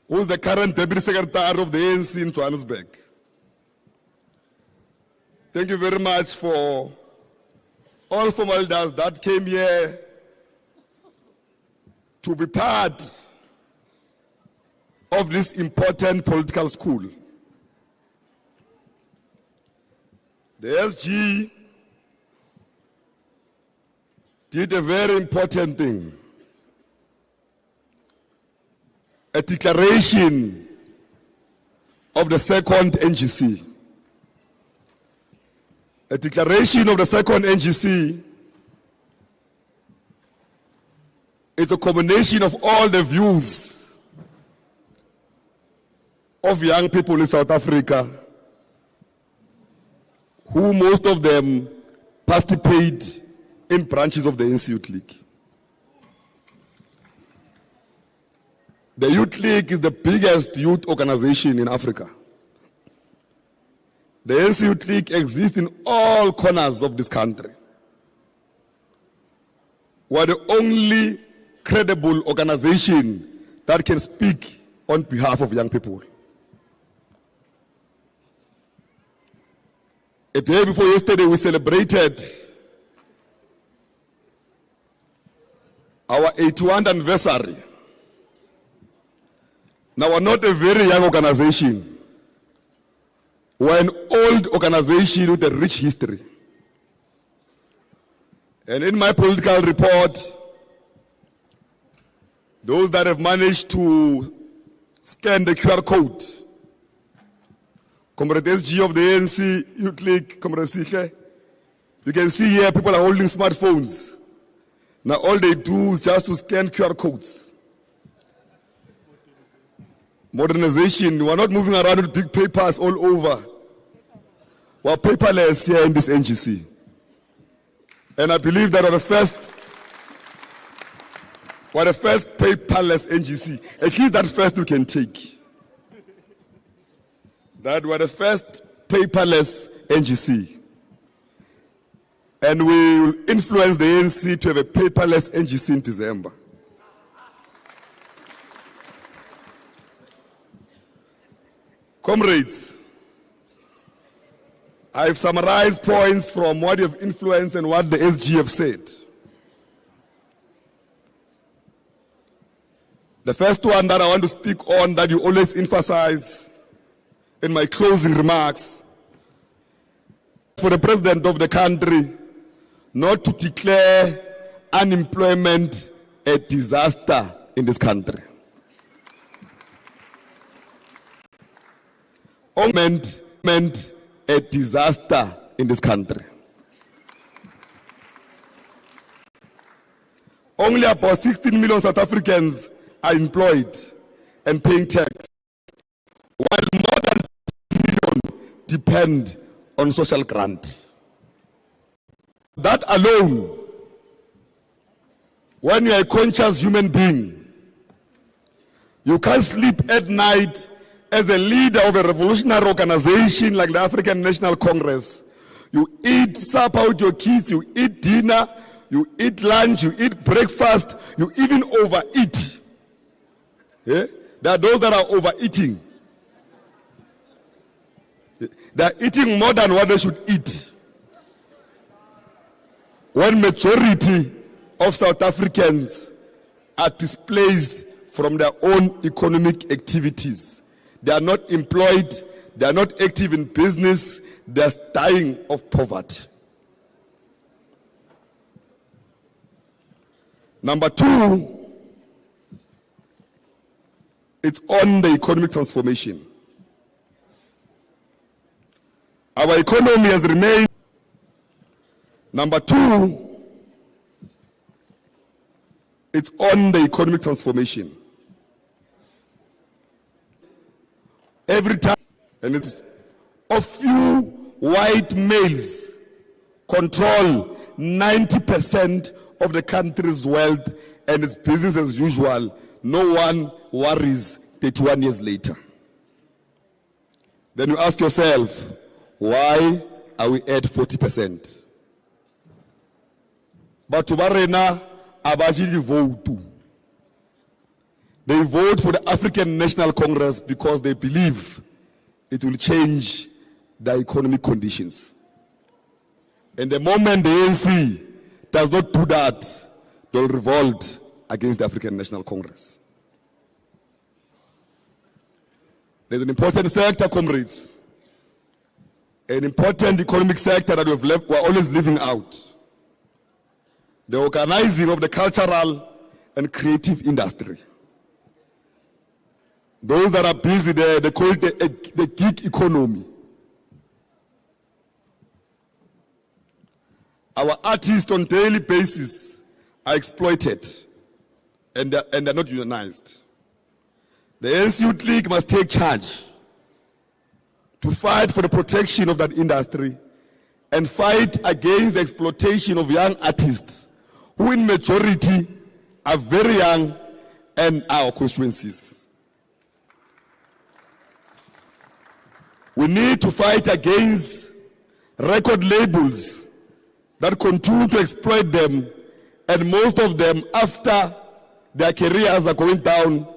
who is the current Deputy Secretary of the ANC in Johannesburg. Thank you very much for all former leaders that came here to be part of this important political school. The SG did a very important thing. A declaration of the second NGC. A declaration of the second NGC is a combination of all the views of young people in South Africa, who most of them participate in branches of the ANCYL League. The Youth League is the biggest youth organization in Africa. The ANCYL League exists in all corners of this country. We are the only credible organization that can speak on behalf of young people. A day before yesterday, we celebrated our 81st anniversary. Now, we're not a very young organization. We're an old organization with a rich history. And in my political report, those that have managed to scan the QR code, Comrade SG of the ANC Youth League, Comrade Sihle, you can see here people are holding smartphones. Now all they do is just to scan QR codes. Modernization, we're not moving around with big papers all over. We're paperless here in this NGC. And I believe that we're the first paperless NGC. At least that first we can take. That we're the first paperless NGC. And we will influence the ANC to have a paperless NGC in December. Comrades, I've summarized points from what you have influenced and what the SG have said. The first one that I want to speak on, that you always emphasize in my closing remarks, for the president of the country not to declare unemployment a disaster in this country. Unemployment a disaster in this country. Only about 16 million South Africans are employed and paying tax, while more than 2 million depend on social grant. That alone, when you are a conscious human being, you can't sleep at night as a leader of a revolutionary organization like the African National Congress. You eat supper with your kids, you eat dinner, you eat lunch, you eat breakfast, you even overeat. Yeah? There are those that are overeating. They are eating more than what they should eat. When majority of South Africans are displaced from their own economic activities. They are not employed, they are not active in business, they are dying of poverty. Number two, it's on the economic transformation. Our economy has remained. Number two, it's on the economic transformation. Every time, and it's a few white males control 90% of the country's wealth, and it's business as usual. No one worries 31 years later. Then you ask yourself, why are we at 40%? But Tubarena Abajili vote. They vote for the African National Congress because they believe it will change the economic conditions. And the moment the ANC does not do that, they'll revolt against the African National Congress. There's an important sector, comrades, an important economic sector that we're always leaving out. The organizing of the cultural and creative industry. Those that are busy there, they call it the gig economy. Our artists on a daily basis are exploited and they're not unionized. The ANC League must take charge to fight for the protection of that industry and fight against the exploitation of young artists who in majority are very young and our constituencies. We need to fight against record labels that continue to exploit them, and most of them, after their careers are going down,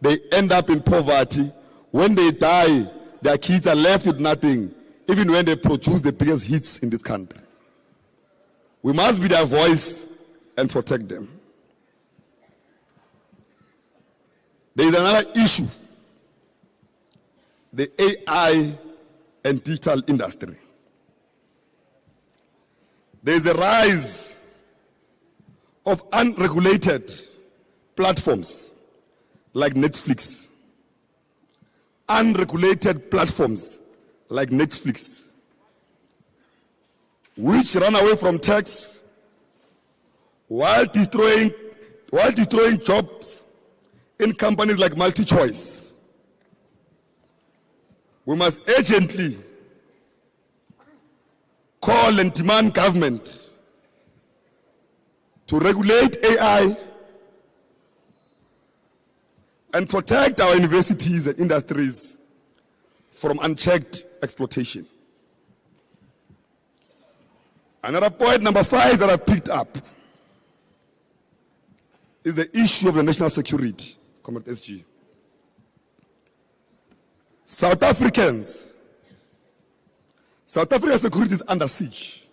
they end up in poverty. When they die, their kids are left with nothing, even when they produce the biggest hits in this country. We must be their voice and protect them. There is another issue, the AI and digital industry. There is a rise of unregulated platforms like Netflix. Unregulated platforms like Netflix, which run away from tax while destroying jobs in companies like MultiChoice. We must urgently call and demand government to regulate AI and protect our universities and industries from unchecked exploitation. Another point, number 5, that I've picked up is the issue of the national security, Comrade SG. South Africa's security is under siege,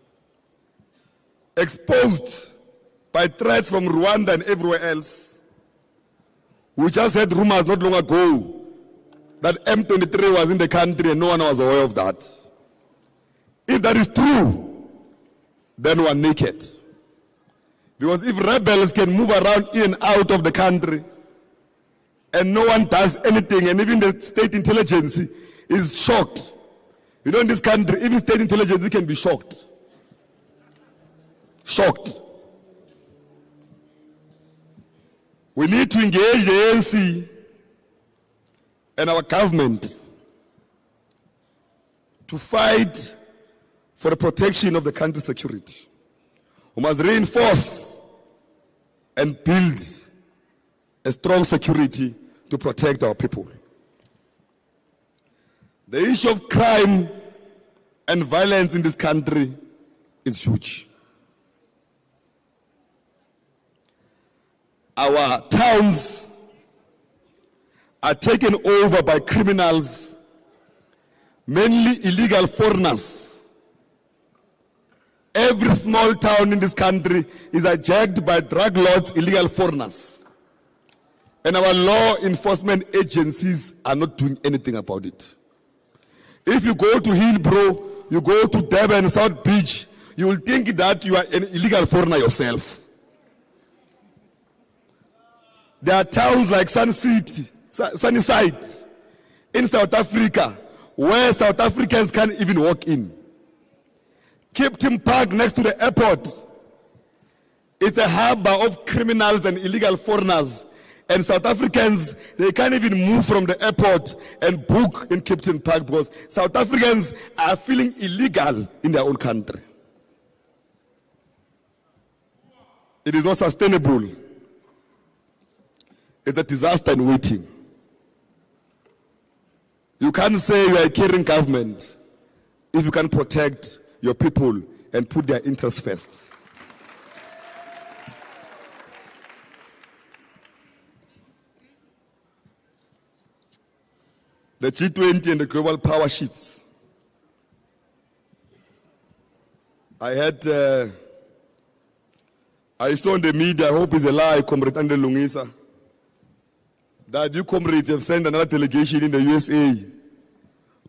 exposed by threats from Rwanda and everywhere else. We just heard rumors not long ago that M23 was in the country and no one was aware of that. If that is true, then we are naked. Because if rebels can move around in and out of the country and no one does anything, and even the state intelligence is shocked. You know, in this country, even state intelligence can be shocked. Shocked. We need to engage the ANC and our government to fight for the protection of the country's security. We must reinforce and build a strong security to protect our people. The issue of crime and violence in this country is huge. Our towns are taken over by criminals, mainly illegal foreigners. Every small town in this country is hijacked by drug lords, illegal foreigners. And our law enforcement agencies are not doing anything about it. If you go to Hillbrow, you go to Durban, South Beach, you will think that you are an illegal foreigner yourself. There are towns like Sunnyside in South Africa where South Africans can't even walk in. Kempton Park next to the airport, it's a harbor of criminals and illegal foreigners. And South Africans, they can't even move from the airport and book in Kempton Park because South Africans are feeling illegal in their own country. It is not sustainable. It's a disaster in waiting. You can't say you are a caring government if you can protect your people and put their interests first. The G20 and the global power shifts. I saw in the media, I hope it's a lie, Comrade Ande Lungisa, that you comrades have sent another delegation in the USA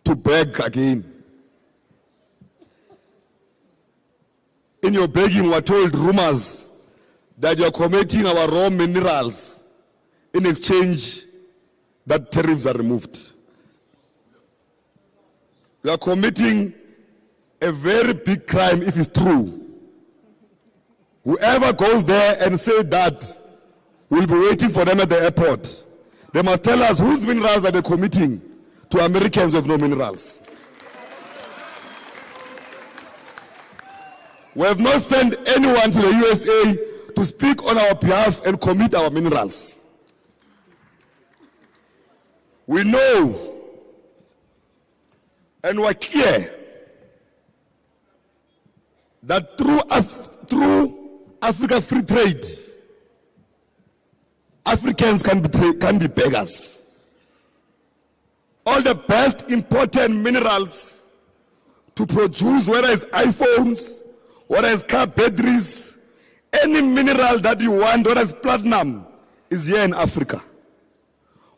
to beg again. In your begging, we were told rumors that you are committing our raw minerals in exchange that tariffs are removed. You are committing a very big crime if it's true. Whoever goes there and says that will be waiting for them at the airport. They must tell us whose minerals are they committing to Americans who have no minerals. We have not sent anyone to the USA to speak on our behalf and commit our minerals. We know and we're clear that through Africa free trade, Africans can be beggars. All the best important minerals to produce, whether it's iPhones, whether it's car batteries, any mineral that you want, whether it's platinum, is here in Africa.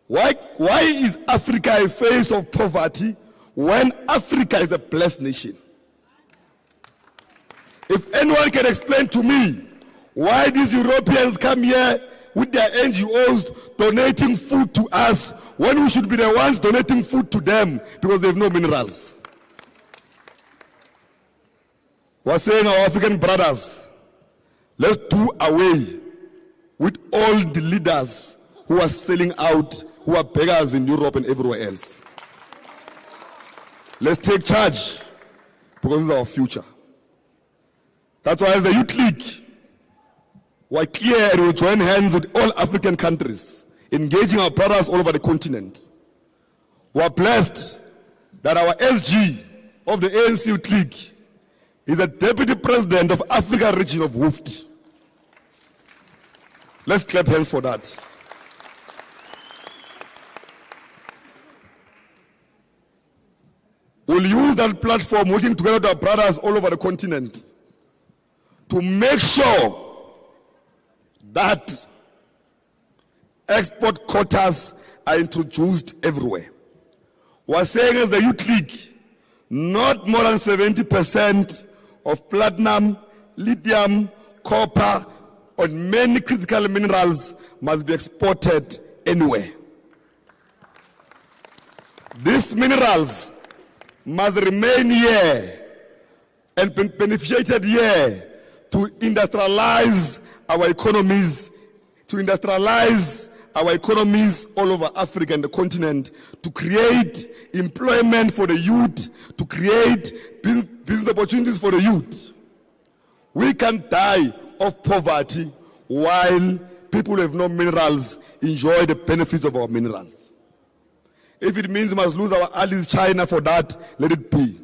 Why is Africa a face of poverty when Africa is a blessed nation? If anyone can explain to me why these Europeans come here with their NGOs donating food to us when we should be the ones donating food to them because they have no minerals. We're saying, our African brothers, let's do away with all the leaders who are selling out, who are beggars in Europe and everywhere else. Let's take charge because it's our future. That's why as the Youth League, we're clear and we'll join hands with all African countries, engaging our brothers all over the continent. We're blessed that our SG of the ANC Youth League is a deputy president of Africa region of WOOFT. Let's clap hands for that. We'll use that platform, working together with our brothers all over the continent, to make sure that export quotas are introduced everywhere. We're saying as the Youth League, not more than 70% of platinum, lithium, copper, and many critical minerals must be exported anywhere. These minerals must remain here and be beneficiated here to industrialize our economies to industrialize our economies all over Africa and the continent, to create employment for the youth, to create business opportunities for the youth. We can't die of poverty while people who have no minerals enjoy the benefits of our minerals. If it means we must lose our allies China for that, let it be.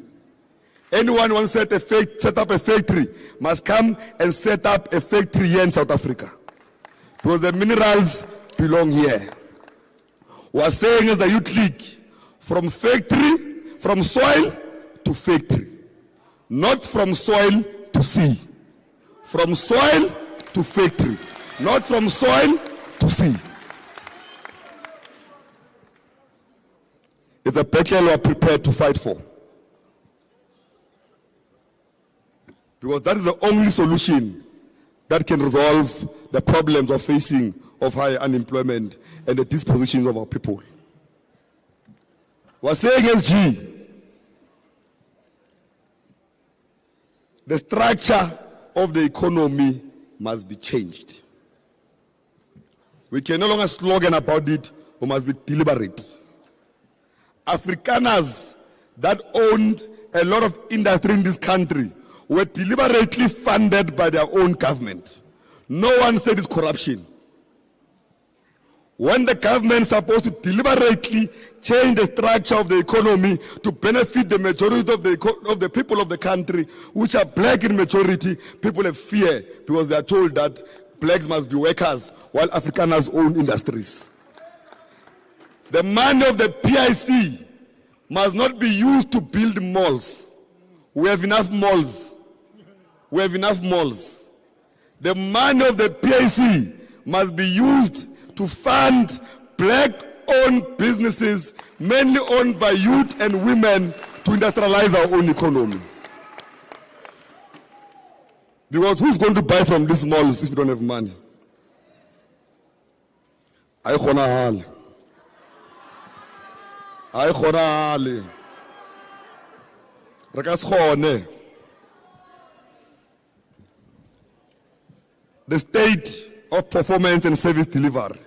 Anyone who wants to set up a factory must come and set up a factory here in South Africa, because the minerals belong here. We are saying as the Youth League, from soil to factory, not from soil to sea. From soil to factory, not from soil to sea. It's a battle we are prepared to fight for. Because that is the only solution that can resolve the problems we're facing of high unemployment and the disposition of our people. We're saying SG, the structure of the economy must be changed. We can no longer slogan about it, we must be deliberate. Afrikaners that owned a lot of industry in this country were deliberately funded by their own government. No one said it's corruption. When the government is supposed to deliberately change the structure of the economy to benefit the majority of the people of the country, which are black in majority, people have fear because they are told that blacks must be workers while Afrikaners own industries. The money of the PIC must not be used to build malls. We have enough malls. We have enough malls. The money of the PIC must be used to fund black-owned businesses, mainly owned by youth and women, to industrialize our own economy. Because who's going to buy from these malls if you don't have money? Ay khonahale. Ay khonahale. Re ka se kgone. The state of performance and service delivery.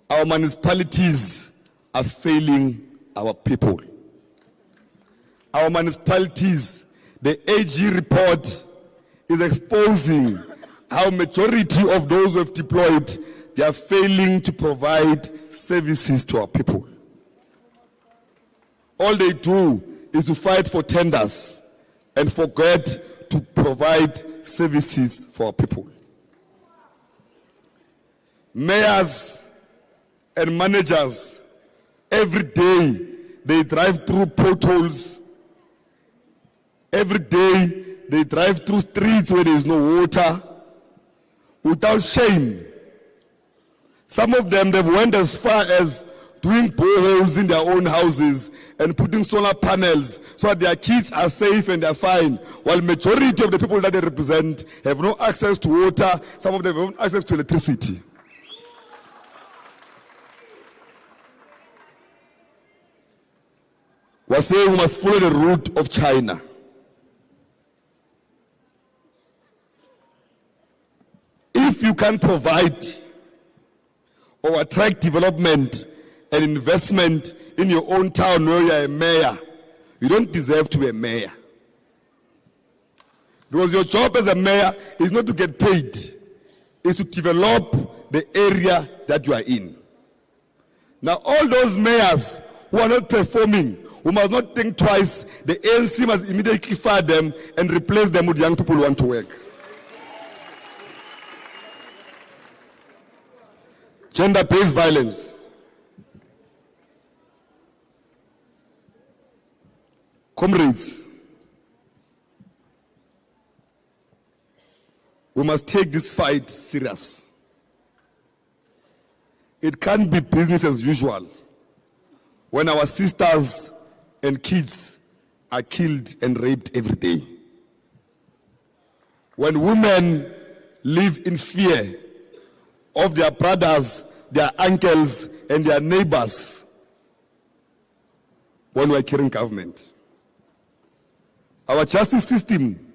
Our municipalities are failing our people. Our municipalities, the AG report is exposing how majority of those who have deployed, they are failing to provide services to our people. All they do is to fight for tenders and forget to provide services for our people. Mayors and managers, every day they drive through potholes. Every day they drive through streets where there is no water, without shame. Some of them, they've went as far as doing boreholes in their own houses and putting solar panels so that their kids are safe and they're fine, while majority of the people that they represent have no access to water, some of them have no access to electricity. We're saying we must follow the route of China. If you can provide or attract development and investment in your own town where you are a mayor, you don't deserve to be a mayor. Because your job as a mayor is not to get paid, it's to develop the area that you are in. Now all those mayors who are not performing, who must not think twice, the ANC must immediately fire them and replace them with young people who want to work. Gender-based violence. Comrades, we must take this fight serious. It can't be business as usual when our sisters and kids are killed and raped every day. When women live in fear of their brothers, their uncles, and their neighbors when we are carrying government. Our justice system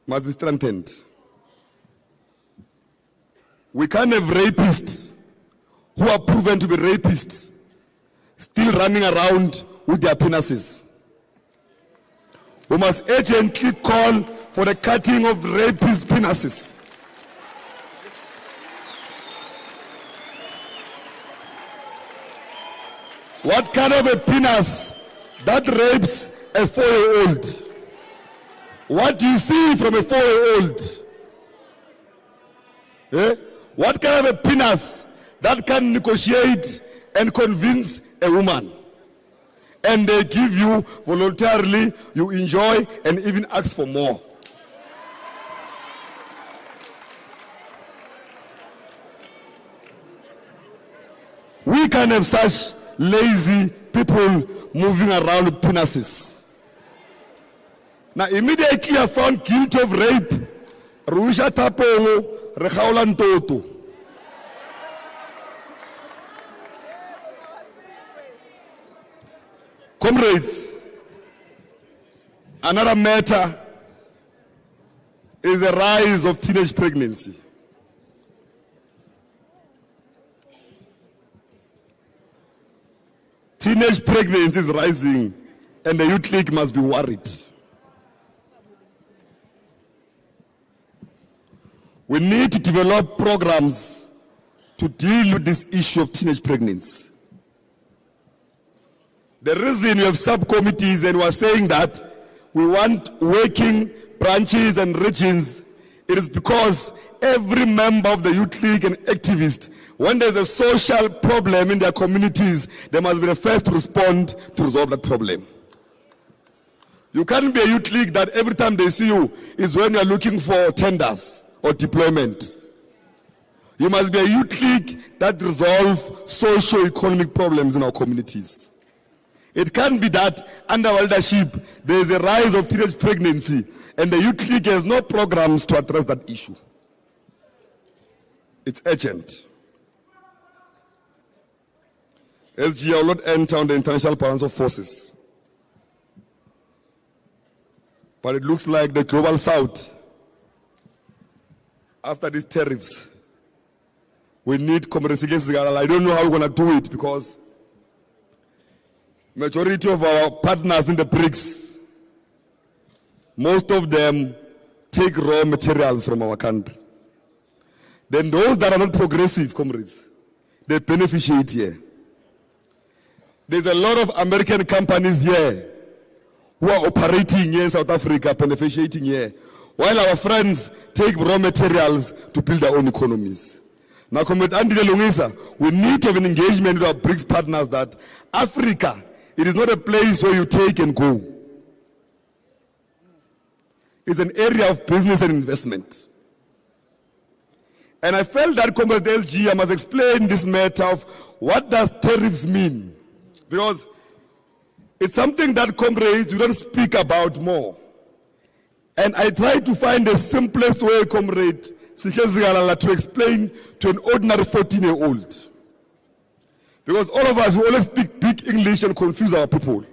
must be strengthened. We can't have rapists who are proven to be rapists still running around with their penises. We must urgently call for the cutting of rapist penises. What kind of a penis that rapes a 4-year-old? What do you see from a 4-year-old? Eh? What kind of a penis that can negotiate and convince a woman? And they give you voluntarily, you enjoy and even ask for more. We can have such lazy people moving around with penises. Now immediately I found guilty of rape. Ruisha Tapongo, Rekaulan Toto. Comrades, another matter is the rise of teenage pregnancy. Teenage pregnancy is rising and the Youth League must be worried. We need to develop programs to deal with this issue of teenage pregnancy. The reason we have subcommittees and we are saying that we want working branches and regions, it is because every member of the Youth League and activist, when there's a social problem in their communities, they must be the first to respond to resolve that problem. You can't be a Youth League that every time they see you is when you're looking for tenders or deployment. You must be a Youth League that resolves socio-economic problems in our communities. It can't be that under our leadership there is a rise of teenage pregnancy and the Youth League has no programs to address that issue. It's urgent. SG will not enter on the international balance of forces. But it looks like the global south, after these tariffs, we need commerce against the I don't know how we're going to do it because majority of our partners in the BRICS, most of them take raw materials from our country. Then those that are not progressive, comrades, they beneficiate here. There's a lot of American companies here who are operating here in South Africa, beneficiating here, while our friends take raw materials to build their own economies. Now, Comrade Andy Lungisa, we need to have an engagement with our BRICS partners that Africa, it is not a place where you take and go. It's an area of business and investment. And I felt that Comrade SG, I must explain this matter of what does tariffs mean. Because it's something that comrades, you don't speak about more. And I try to find the simplest way, comrade, to explain to an ordinary 14-year-old. Because all of us, we always speak big English and confuse our people.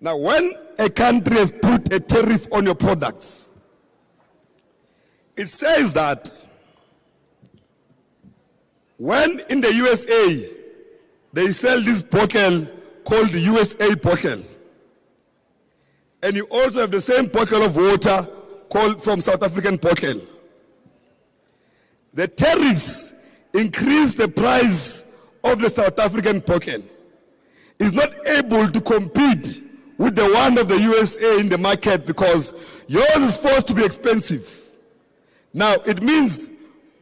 Now, when a country has put a tariff on your products, it says that when in the USA, they sell this bottle called the USA bottle, and you also have the same bottle of water called from South African bottle. The tariffs increase the price of the South African bottle. It's not able to compete with the one of the USA in the market because yours is forced to be expensive. Now, it means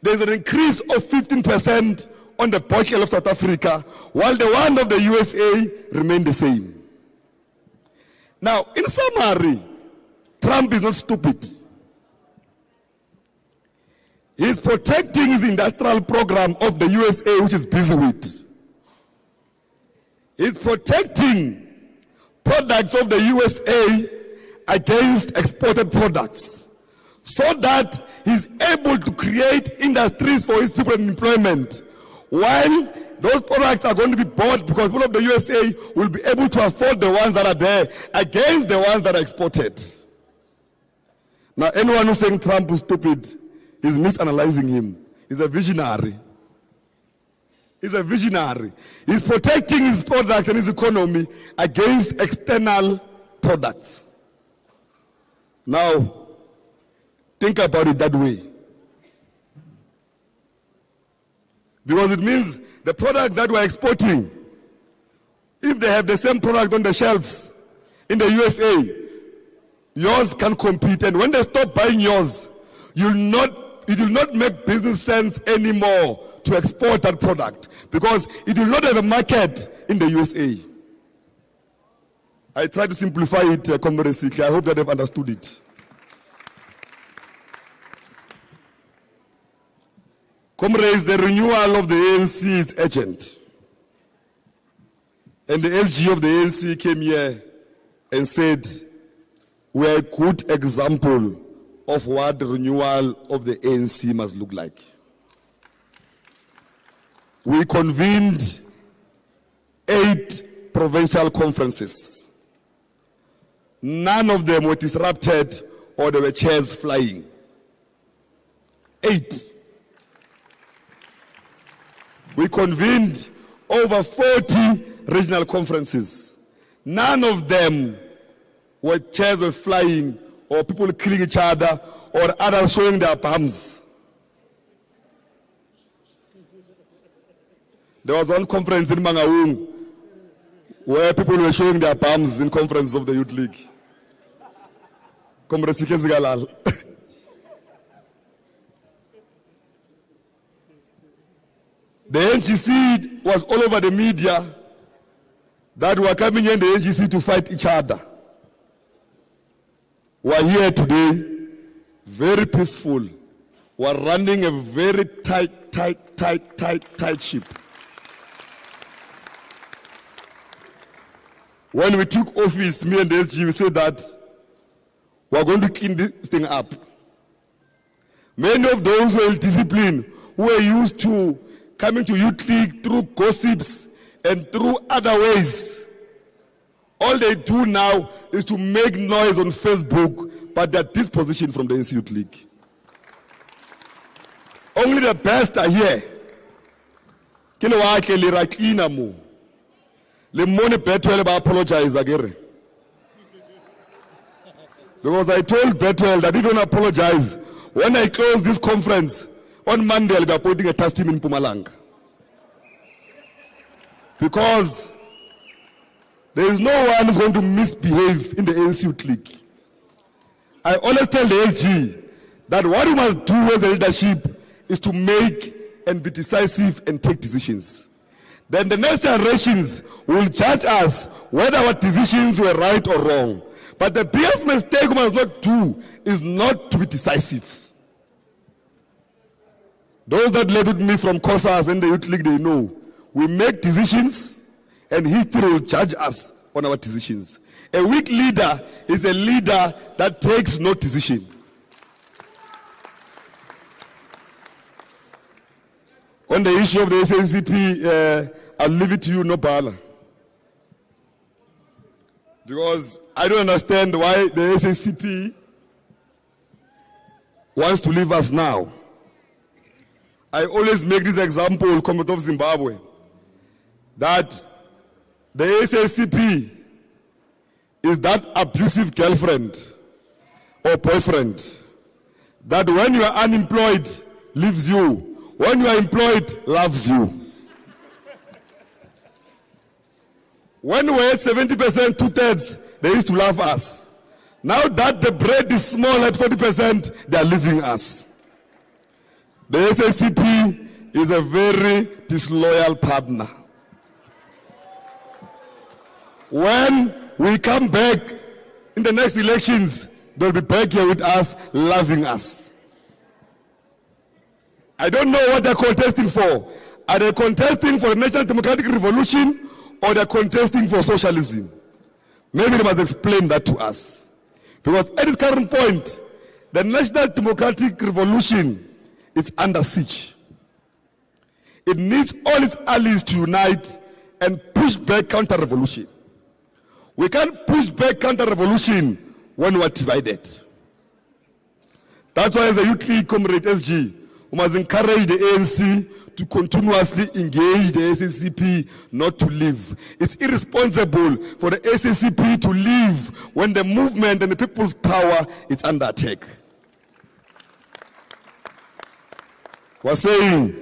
there's an increase of 15% on the bottle of South Africa, while the one of the USA remain the same. Now, in summary, Trump is not stupid. He's protecting his industrial program of the USA, which is busy with. He's protecting products of the USA against exported products, so that he's able to create industries for his people and employment, while those products are going to be bought because people of the USA will be able to afford the ones that are there against the ones that are exported. Now, anyone who's saying Trump is stupid is misanalyzing him. He's a visionary. He's a visionary. He's protecting his product and his economy against external products. Now, think about it that way. Because it means the products that we're exporting, if they have the same product on the shelves in the USA, yours can compete. And when they stop buying yours, it will not make business sense anymore to export that product because it will not have a market in the USA. I try to simplify it, Comrade Sikhi. I hope that they've understood it. Comrades, the renewal of the ANC is urgent. And the SG of the ANC came here and said, we are a good example of what the renewal of the ANC must look like. We convened 8 provincial conferences. None of them were disrupted or there were chairs flying. 8. We convened over 40 regional conferences. None of them were chairs were flying or people killing each other or others showing their bums. There was one conference in Mangaung where people were showing their bums in conference of the Youth League. Comrade Sikhi Zigalal. The NGC was all over the media that we are coming in the NGC to fight each other. We are here today, very peaceful. We are running a very tight ship. When we took office, me and the SG, we said that we are going to clean this thing up. Many of those who are disciplined, who are used to coming to Youth League through gossips and through other ways, all they do now is to make noise on Facebook, but they're dispositioned from the ANC Youth League. Only the best are here. Kile wa ke le ra cleaner mo. Le mone Betwell ba apologize again. Because I told Betwell that if you don't apologize, when I close this conference, on Monday I'll be appointing a task team in Mpumalanga. Because there is no one who's going to misbehave in the ANC Youth League. I always tell the SG that what we must do as the leadership is to make and be decisive and take decisions. Then the next generations will judge us whether our decisions were right or wrong. But the biggest mistake we must not do is not to be decisive. Those that led with me from COSAS and the Youth League, they know. We make decisions and history will judge us on our decisions. A weak leader is a leader that takes no decision. On the issue of the SNCP, I'll leave it to you, no bala. Because I don't understand why the SNCP wants to leave us now. I always make this example, Comrade of Zimbabwe, that the SNCP is that abusive girlfriend or boyfriend that when you are unemployed, leaves you. When you are employed, loves you. When we were at 70%, 2/3, they used to love us. Now that the bread is small at 40%, they are leaving us. The SNCP is a very disloyal partner. When we come back in the next elections, they'll be back here with us, loving us. I don't know what they're contesting for. Are they contesting for the National Democratic Revolution or they're contesting for socialism? Maybe they must explain that to us. Because at this current point, the National Democratic Revolution is under siege. It needs all its allies to unite and push back counter-revolution. We can't push back counter-revolution when we are divided. That's why as a youth league, Comrade SG, we must encourage the ANC to continuously engage the SACP not to leave. It's irresponsible for the SACP to leave when the movement and the people's power is under attack. We're saying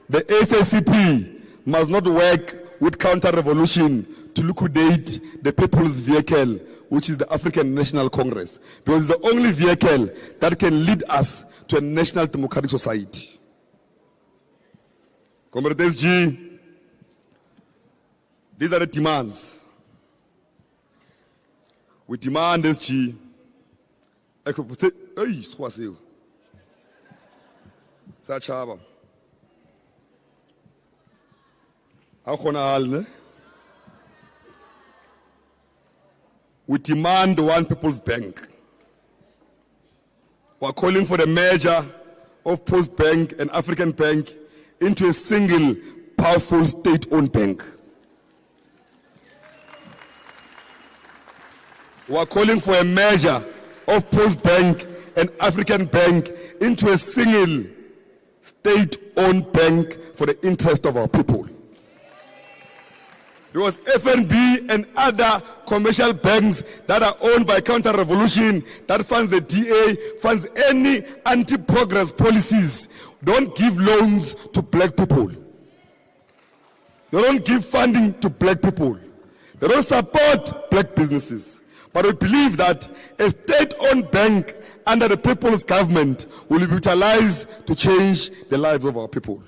the SACP must not work with counter-revolution to liquidate the people's vehicle, which is the African National Congress, because it's the only vehicle that can lead us to a national democratic society. Comrade SG, these are the demands. We demand SG. We demand one people's bank. We are calling for the merger of Post Bank and African Bank into a single, powerful state-owned bank. We are calling for a merger of Post Bank and African Bank into a single, state-owned bank for the interest of our people. Because FNB and other commercial banks that are owned by counter-revolution, that funds the DA, funds any anti-progress policies, don't give loans to black people. They don't give funding to black people. They don't support black businesses. But we believe that a state-owned bank under the people's government will be utilized to change the lives of our people.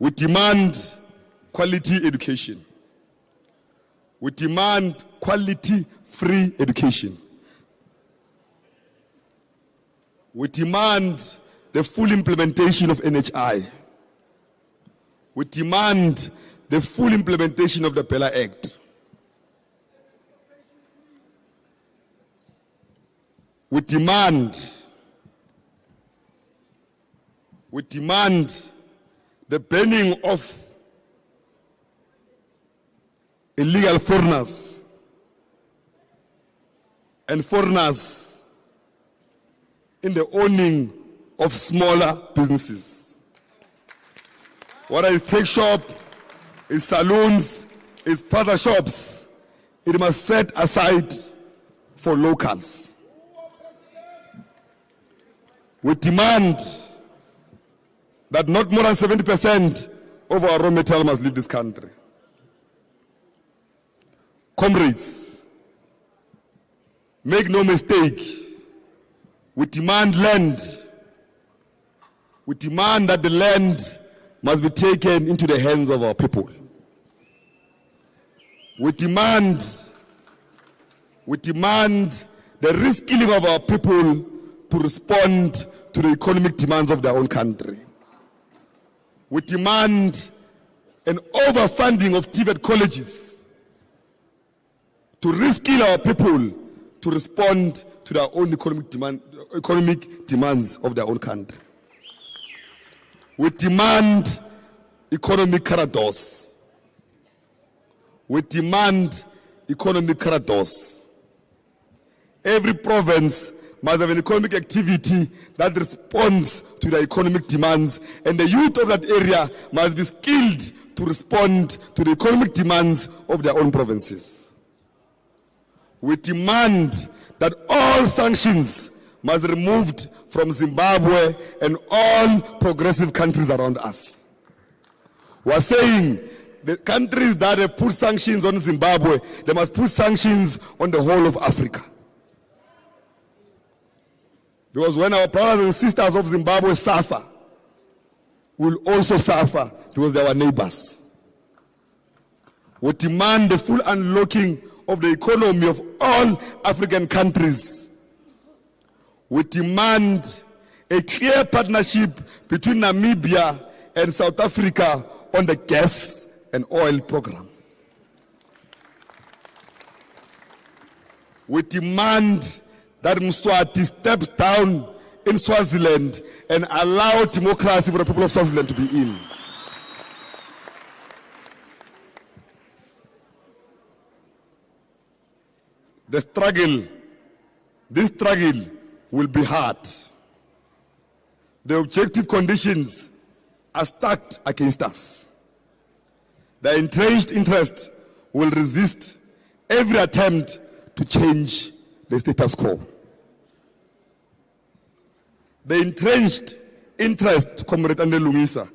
We demand quality education. We demand quality free education. We demand the full implementation of NHI. We demand the full implementation of the Bella Act. We demand the banning of illegal foreigners and foreigners in the owning of smaller businesses. Whether it's take shop, it's saloons, it's parlor shops, it must set aside for locals. We demand that not more than 70% of our raw material must leave this country. Comrades, make no mistake, we demand land. We demand that the land must be taken into the hands of our people. We demand the reskilling of our people to respond to the economic demands of their own country. We demand an overfunding of TVET colleges to reskill our people to respond to their own economic demands of their own country. We demand economic corridors. We demand economic corridors. Every province must have an economic activity that responds to the economic demands, and the youth of that area must be skilled to respond to the economic demands of their own provinces. We demand that all sanctions must be removed from Zimbabwe and all progressive countries around us. We are saying the countries that have put sanctions on Zimbabwe, they must put sanctions on the whole of Africa. Because when our brothers and sisters of Zimbabwe suffer, we'll also suffer because they are our neighbors. We demand the full unlocking of the economy of all African countries. We demand a clear partnership between Namibia and South Africa on the gas and oil program. We demand that Mswati steps down in Swaziland and allow democracy for the people of Swaziland to be in. The struggle this struggle will be hard. The objective conditions are stacked against us. The entrenched interest will resist every attempt to change the status quo. The entrenched interest, Comrade Ande Lungisa,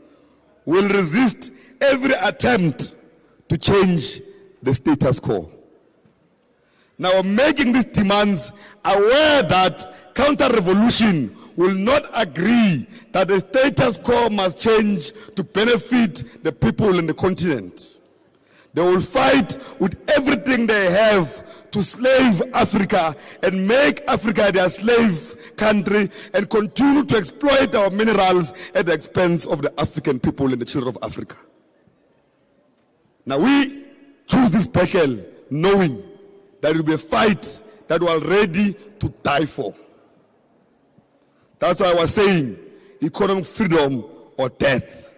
will resist every attempt to change the status quo. Now, making these demands, aware that counter-revolution will not agree that the status quo must change to benefit the people in the continent. They will fight with everything they have to slave Africa and make Africa their slave country and continue to exploit our minerals at the expense of the African people and the children of Africa. Now we choose this battle knowing that it will be a fight that we are ready to die for. That's why I was saying economic freedom or death.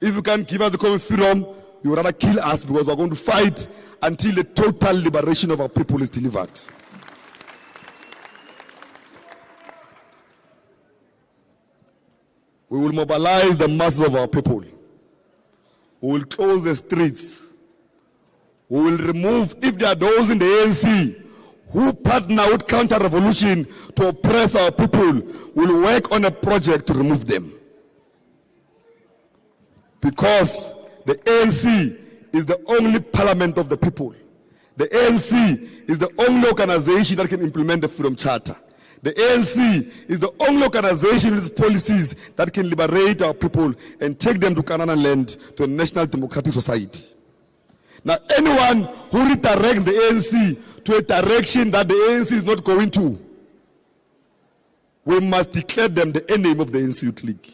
If you can't give us economic freedom, you would rather kill us, because we're going to fight until the total liberation of our people is delivered. We will mobilize the masses of our people. We will close the streets. We will remove, if there are those in the ANC who partner with counter-revolution to oppress our people, we will work on a project to remove them. Because the ANC is the only parliament of the people. The ANC is the only organization that can implement the Freedom Charter. The ANC is the only organization with policies that can liberate our people and take them to Canaan land, to a national democratic society. Now, anyone who redirects the ANC to a direction that the ANC is not going to, we must declare them the enemy of the ANC Youth League.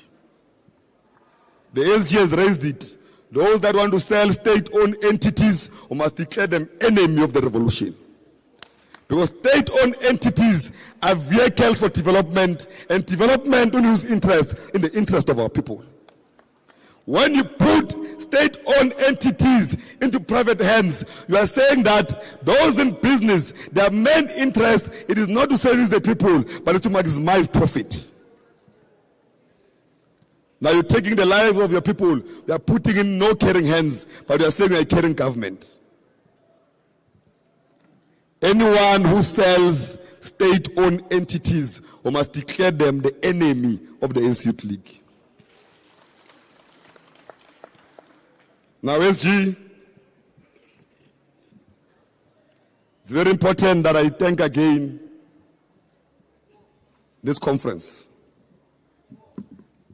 The ANC has raised it. Those that want to sell state-owned entities, we must declare them enemy of the revolution. Because state-owned entities are vehicles for development, and development only is interest in the interest of our people. When you put state-owned entities into private hands, you are saying that those in business, their main interest, it is not to service the people, but to maximize profit. Now you're taking the lives of your people, you are putting in no caring hands, but you are saying you are a caring government. Anyone who sells state-owned entities, we must declare them the enemy of the ANC Youth League. Now, SG, it's very important that I thank again this conference.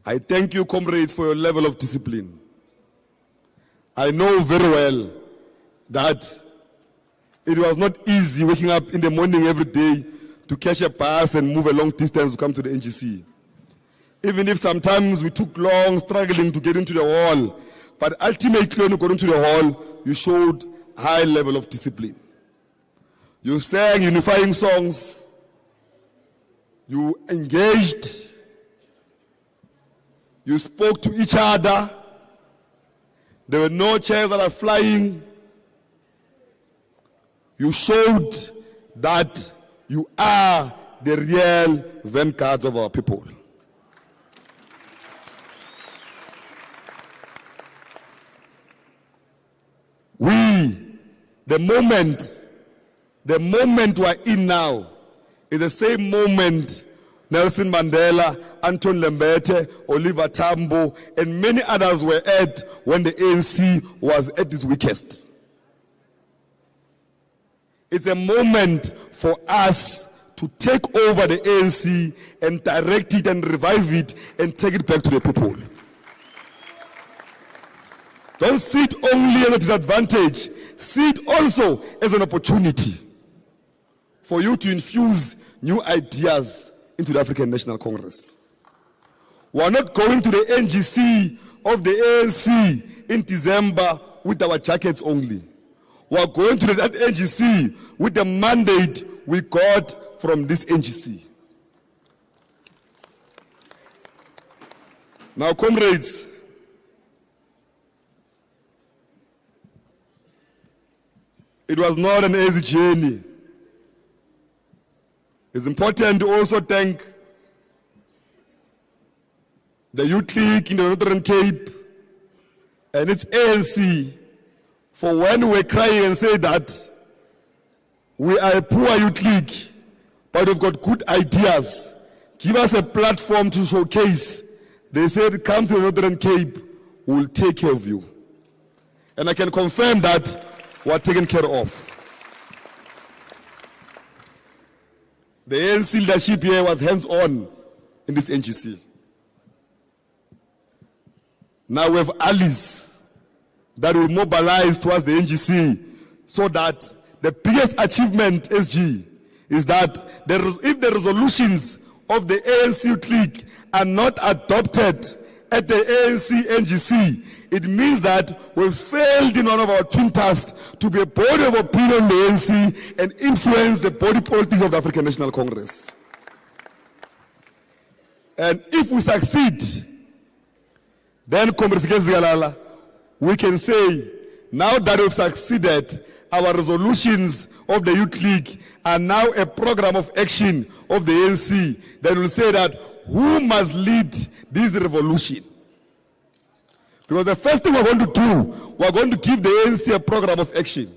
I thank you, comrades, for your level of discipline. I know very well that it was not easy waking up in the morning every day to catch a bus and move a long distance to come to the NGC. Even if sometimes we took long struggling to get into the hall, but ultimately when you got into the hall, you showed high level of discipline. You sang unifying songs, you engaged, you spoke to each other, there were no chairs that are flying. You showed that you are the real vanguards of our people. The moment we are in now is the same moment Nelson Mandela, Anton Lembete, Oliver Tambo, and many others were at when the ANC was at its weakest. It's a moment for us to take over the ANC and direct it and revive it and take it back to the people. Don't see it only as a disadvantage. See it also as an opportunity for you to infuse new ideas into the African National Congress. We are not going to the NGC of the ANC in December with our jackets only. We are going to that NGC with the mandate we got from this NGC. Now, comrades, it was not an easy journey. It's important to also thank the Youth League in the Northern Cape and its ANC for when we cry and say that we are a poor youth league, but we've got good ideas. Give us a platform to showcase. They said, come to the Northern Cape, we'll take care of you. And I can confirm that we're taken care of. The ANC leadership here was hands-on in this NGC. Now we have allies that will mobilize towards the NGC so that the biggest achievement, SG, is that if the resolutions of the ANC Youth League are not adopted at the ANC NGC, it means that we failed in one of our twin tasks to be a body of opinion in the ANC and influence the body politics of the African National Congress. And if we succeed, then we can say, now that we've succeeded, our resolutions of the Youth League are now a program of action of the ANC that will say that who must lead this revolution? Because the first thing we're going to do, we're going to give the ANC a program of action.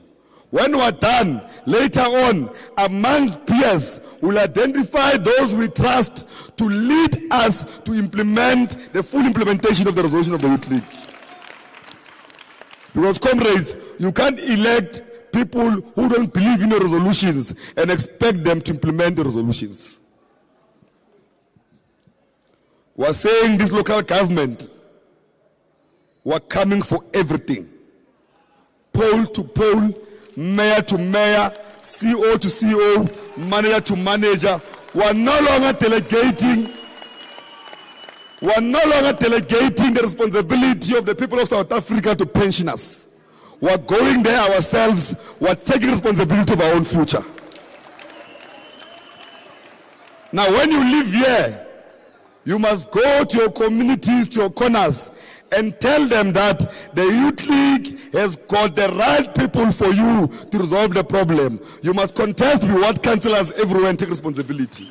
When we're done, later on, amongst peers, we'll identify those we trust to lead us to implement the full implementation of the resolution of the Youth League. Because, comrades, you can't elect people who don't believe in the resolutions and expect them to implement the resolutions. We're saying this local government, we're coming for everything. Poll to poll, mayor to mayor, CO to CO, manager to manager. We're no longer delegating the responsibility of the people of South Africa to pensioners. We're going there ourselves. We're taking responsibility of our own future. Now, when you live here, you must go to your communities, to your corners, and tell them that the Youth League has got the right people for you to resolve the problem. You must contest with ward councillors everywhere and take responsibility.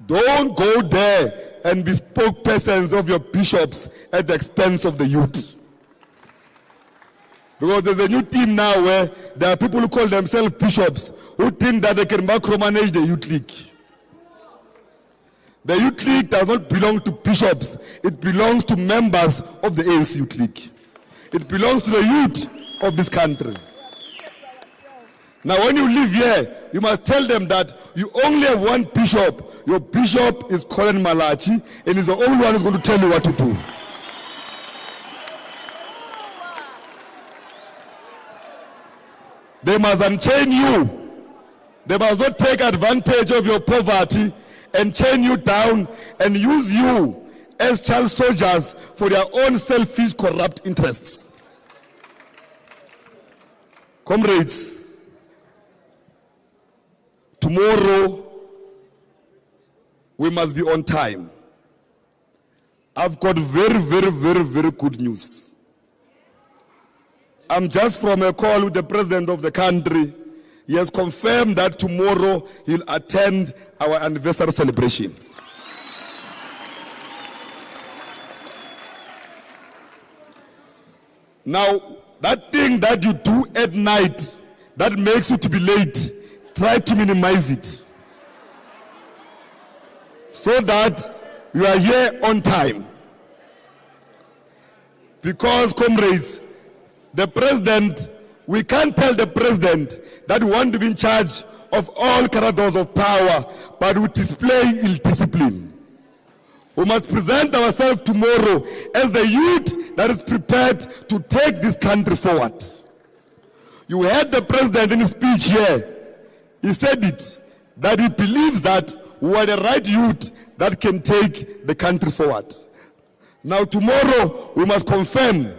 Don't go there and be spokespersons of your bishops at the expense of the youth. Because there's a new team now where there are people who call themselves bishops who think that they can micromanage the Youth League. The Youth League does not belong to bishops. It belongs to members of the ANC Youth League. It belongs to the youth of this country. Now, when you live here, you must tell them that you only have one bishop. Your bishop is Colin Malachi, and he's the only one who's going to tell you what to do. They must unchain you. They must not take advantage of your poverty and chain you down and use you as child soldiers for their own selfish, corrupt interests. Comrades, tomorrow we must be on time. I've got very, very, very, very good news. I'm just from a call with the president of the country. He has confirmed that tomorrow he'll attend our anniversary celebration. Now, that thing that you do at night that makes you to be late, try to minimize it so that you are here on time. Because, comrades, the president, we can't tell the president that we want to be in charge of all corridors of power, but we display ill discipline. We must present ourselves tomorrow as the youth that is prepared to take this country forward. You heard the president in his speech here. He said it, that he believes that we are the right youth that can take the country forward. Now tomorrow we must confirm,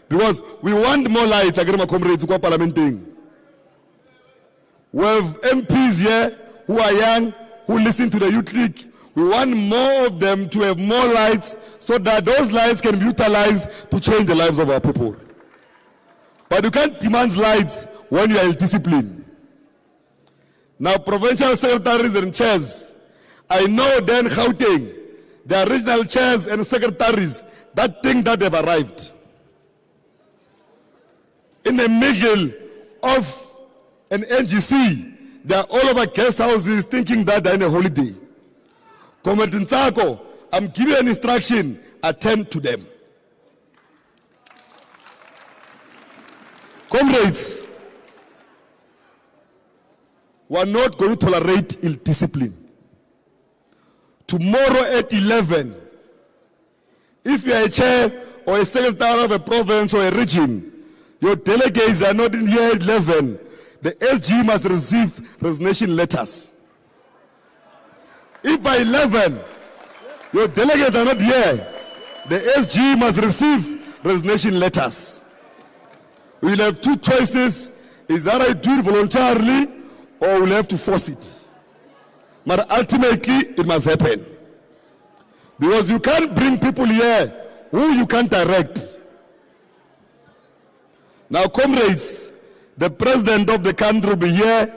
because we want more lights, my comrades, who are parliamenting. We have MPs here who are young, who listen to the Youth League. We want more of them to have more lights so that those lights can be utilized to change the lives of our people. But you can't demand lights when you are ill-disciplined. Now, provincial secretaries and chairs, I know then Gauteng, there are regional chairs and secretaries that think that they've arrived. In the middle of an NGC, they are all over guest houses thinking that they're in a holiday. Comrade Nsako, I'm giving an instruction, attend to them. Comrades, we are not going to tolerate ill-discipline. Tomorrow at 11, if you are a chair or a secretary of a province or a region, your delegates are not in here at 11, the SG must receive resignation letters. If by 11, your delegates are not here, the SG must receive resignation letters. We will have two choices. Is either you do it voluntarily or we'll have to force it. But ultimately, it must happen. Because you can't bring people here who you can't direct. Now, comrades, the president of the country will be here.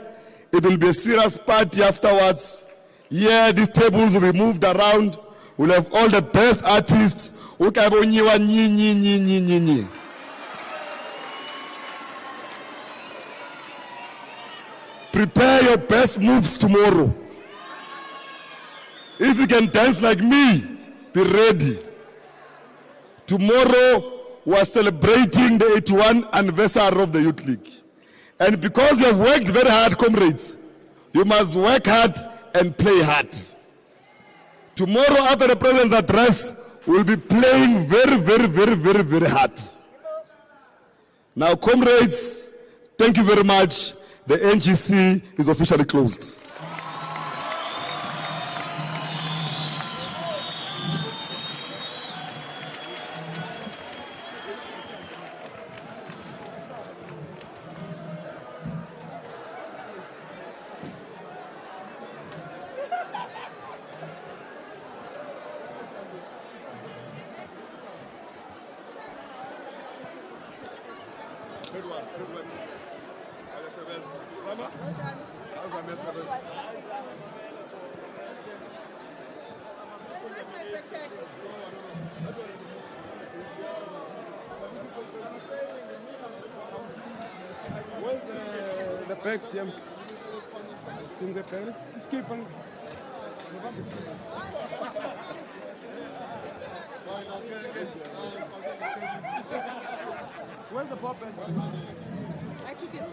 It will be a serious party afterwards. Here, these tables will be moved around. We'll have all the best artists. Prepare your best moves tomorrow. If you can dance like me, be ready. Tomorrow, we are celebrating the 81st anniversary of the Youth League. And because you have worked very hard, comrades, you must work hard and play hard. Tomorrow, after the president's address, we'll be playing very hard. Now, comrades, thank you very much. The NGC is officially closed. Where's the back, Jim? In the parents, skip on. Where's the pop? I took it.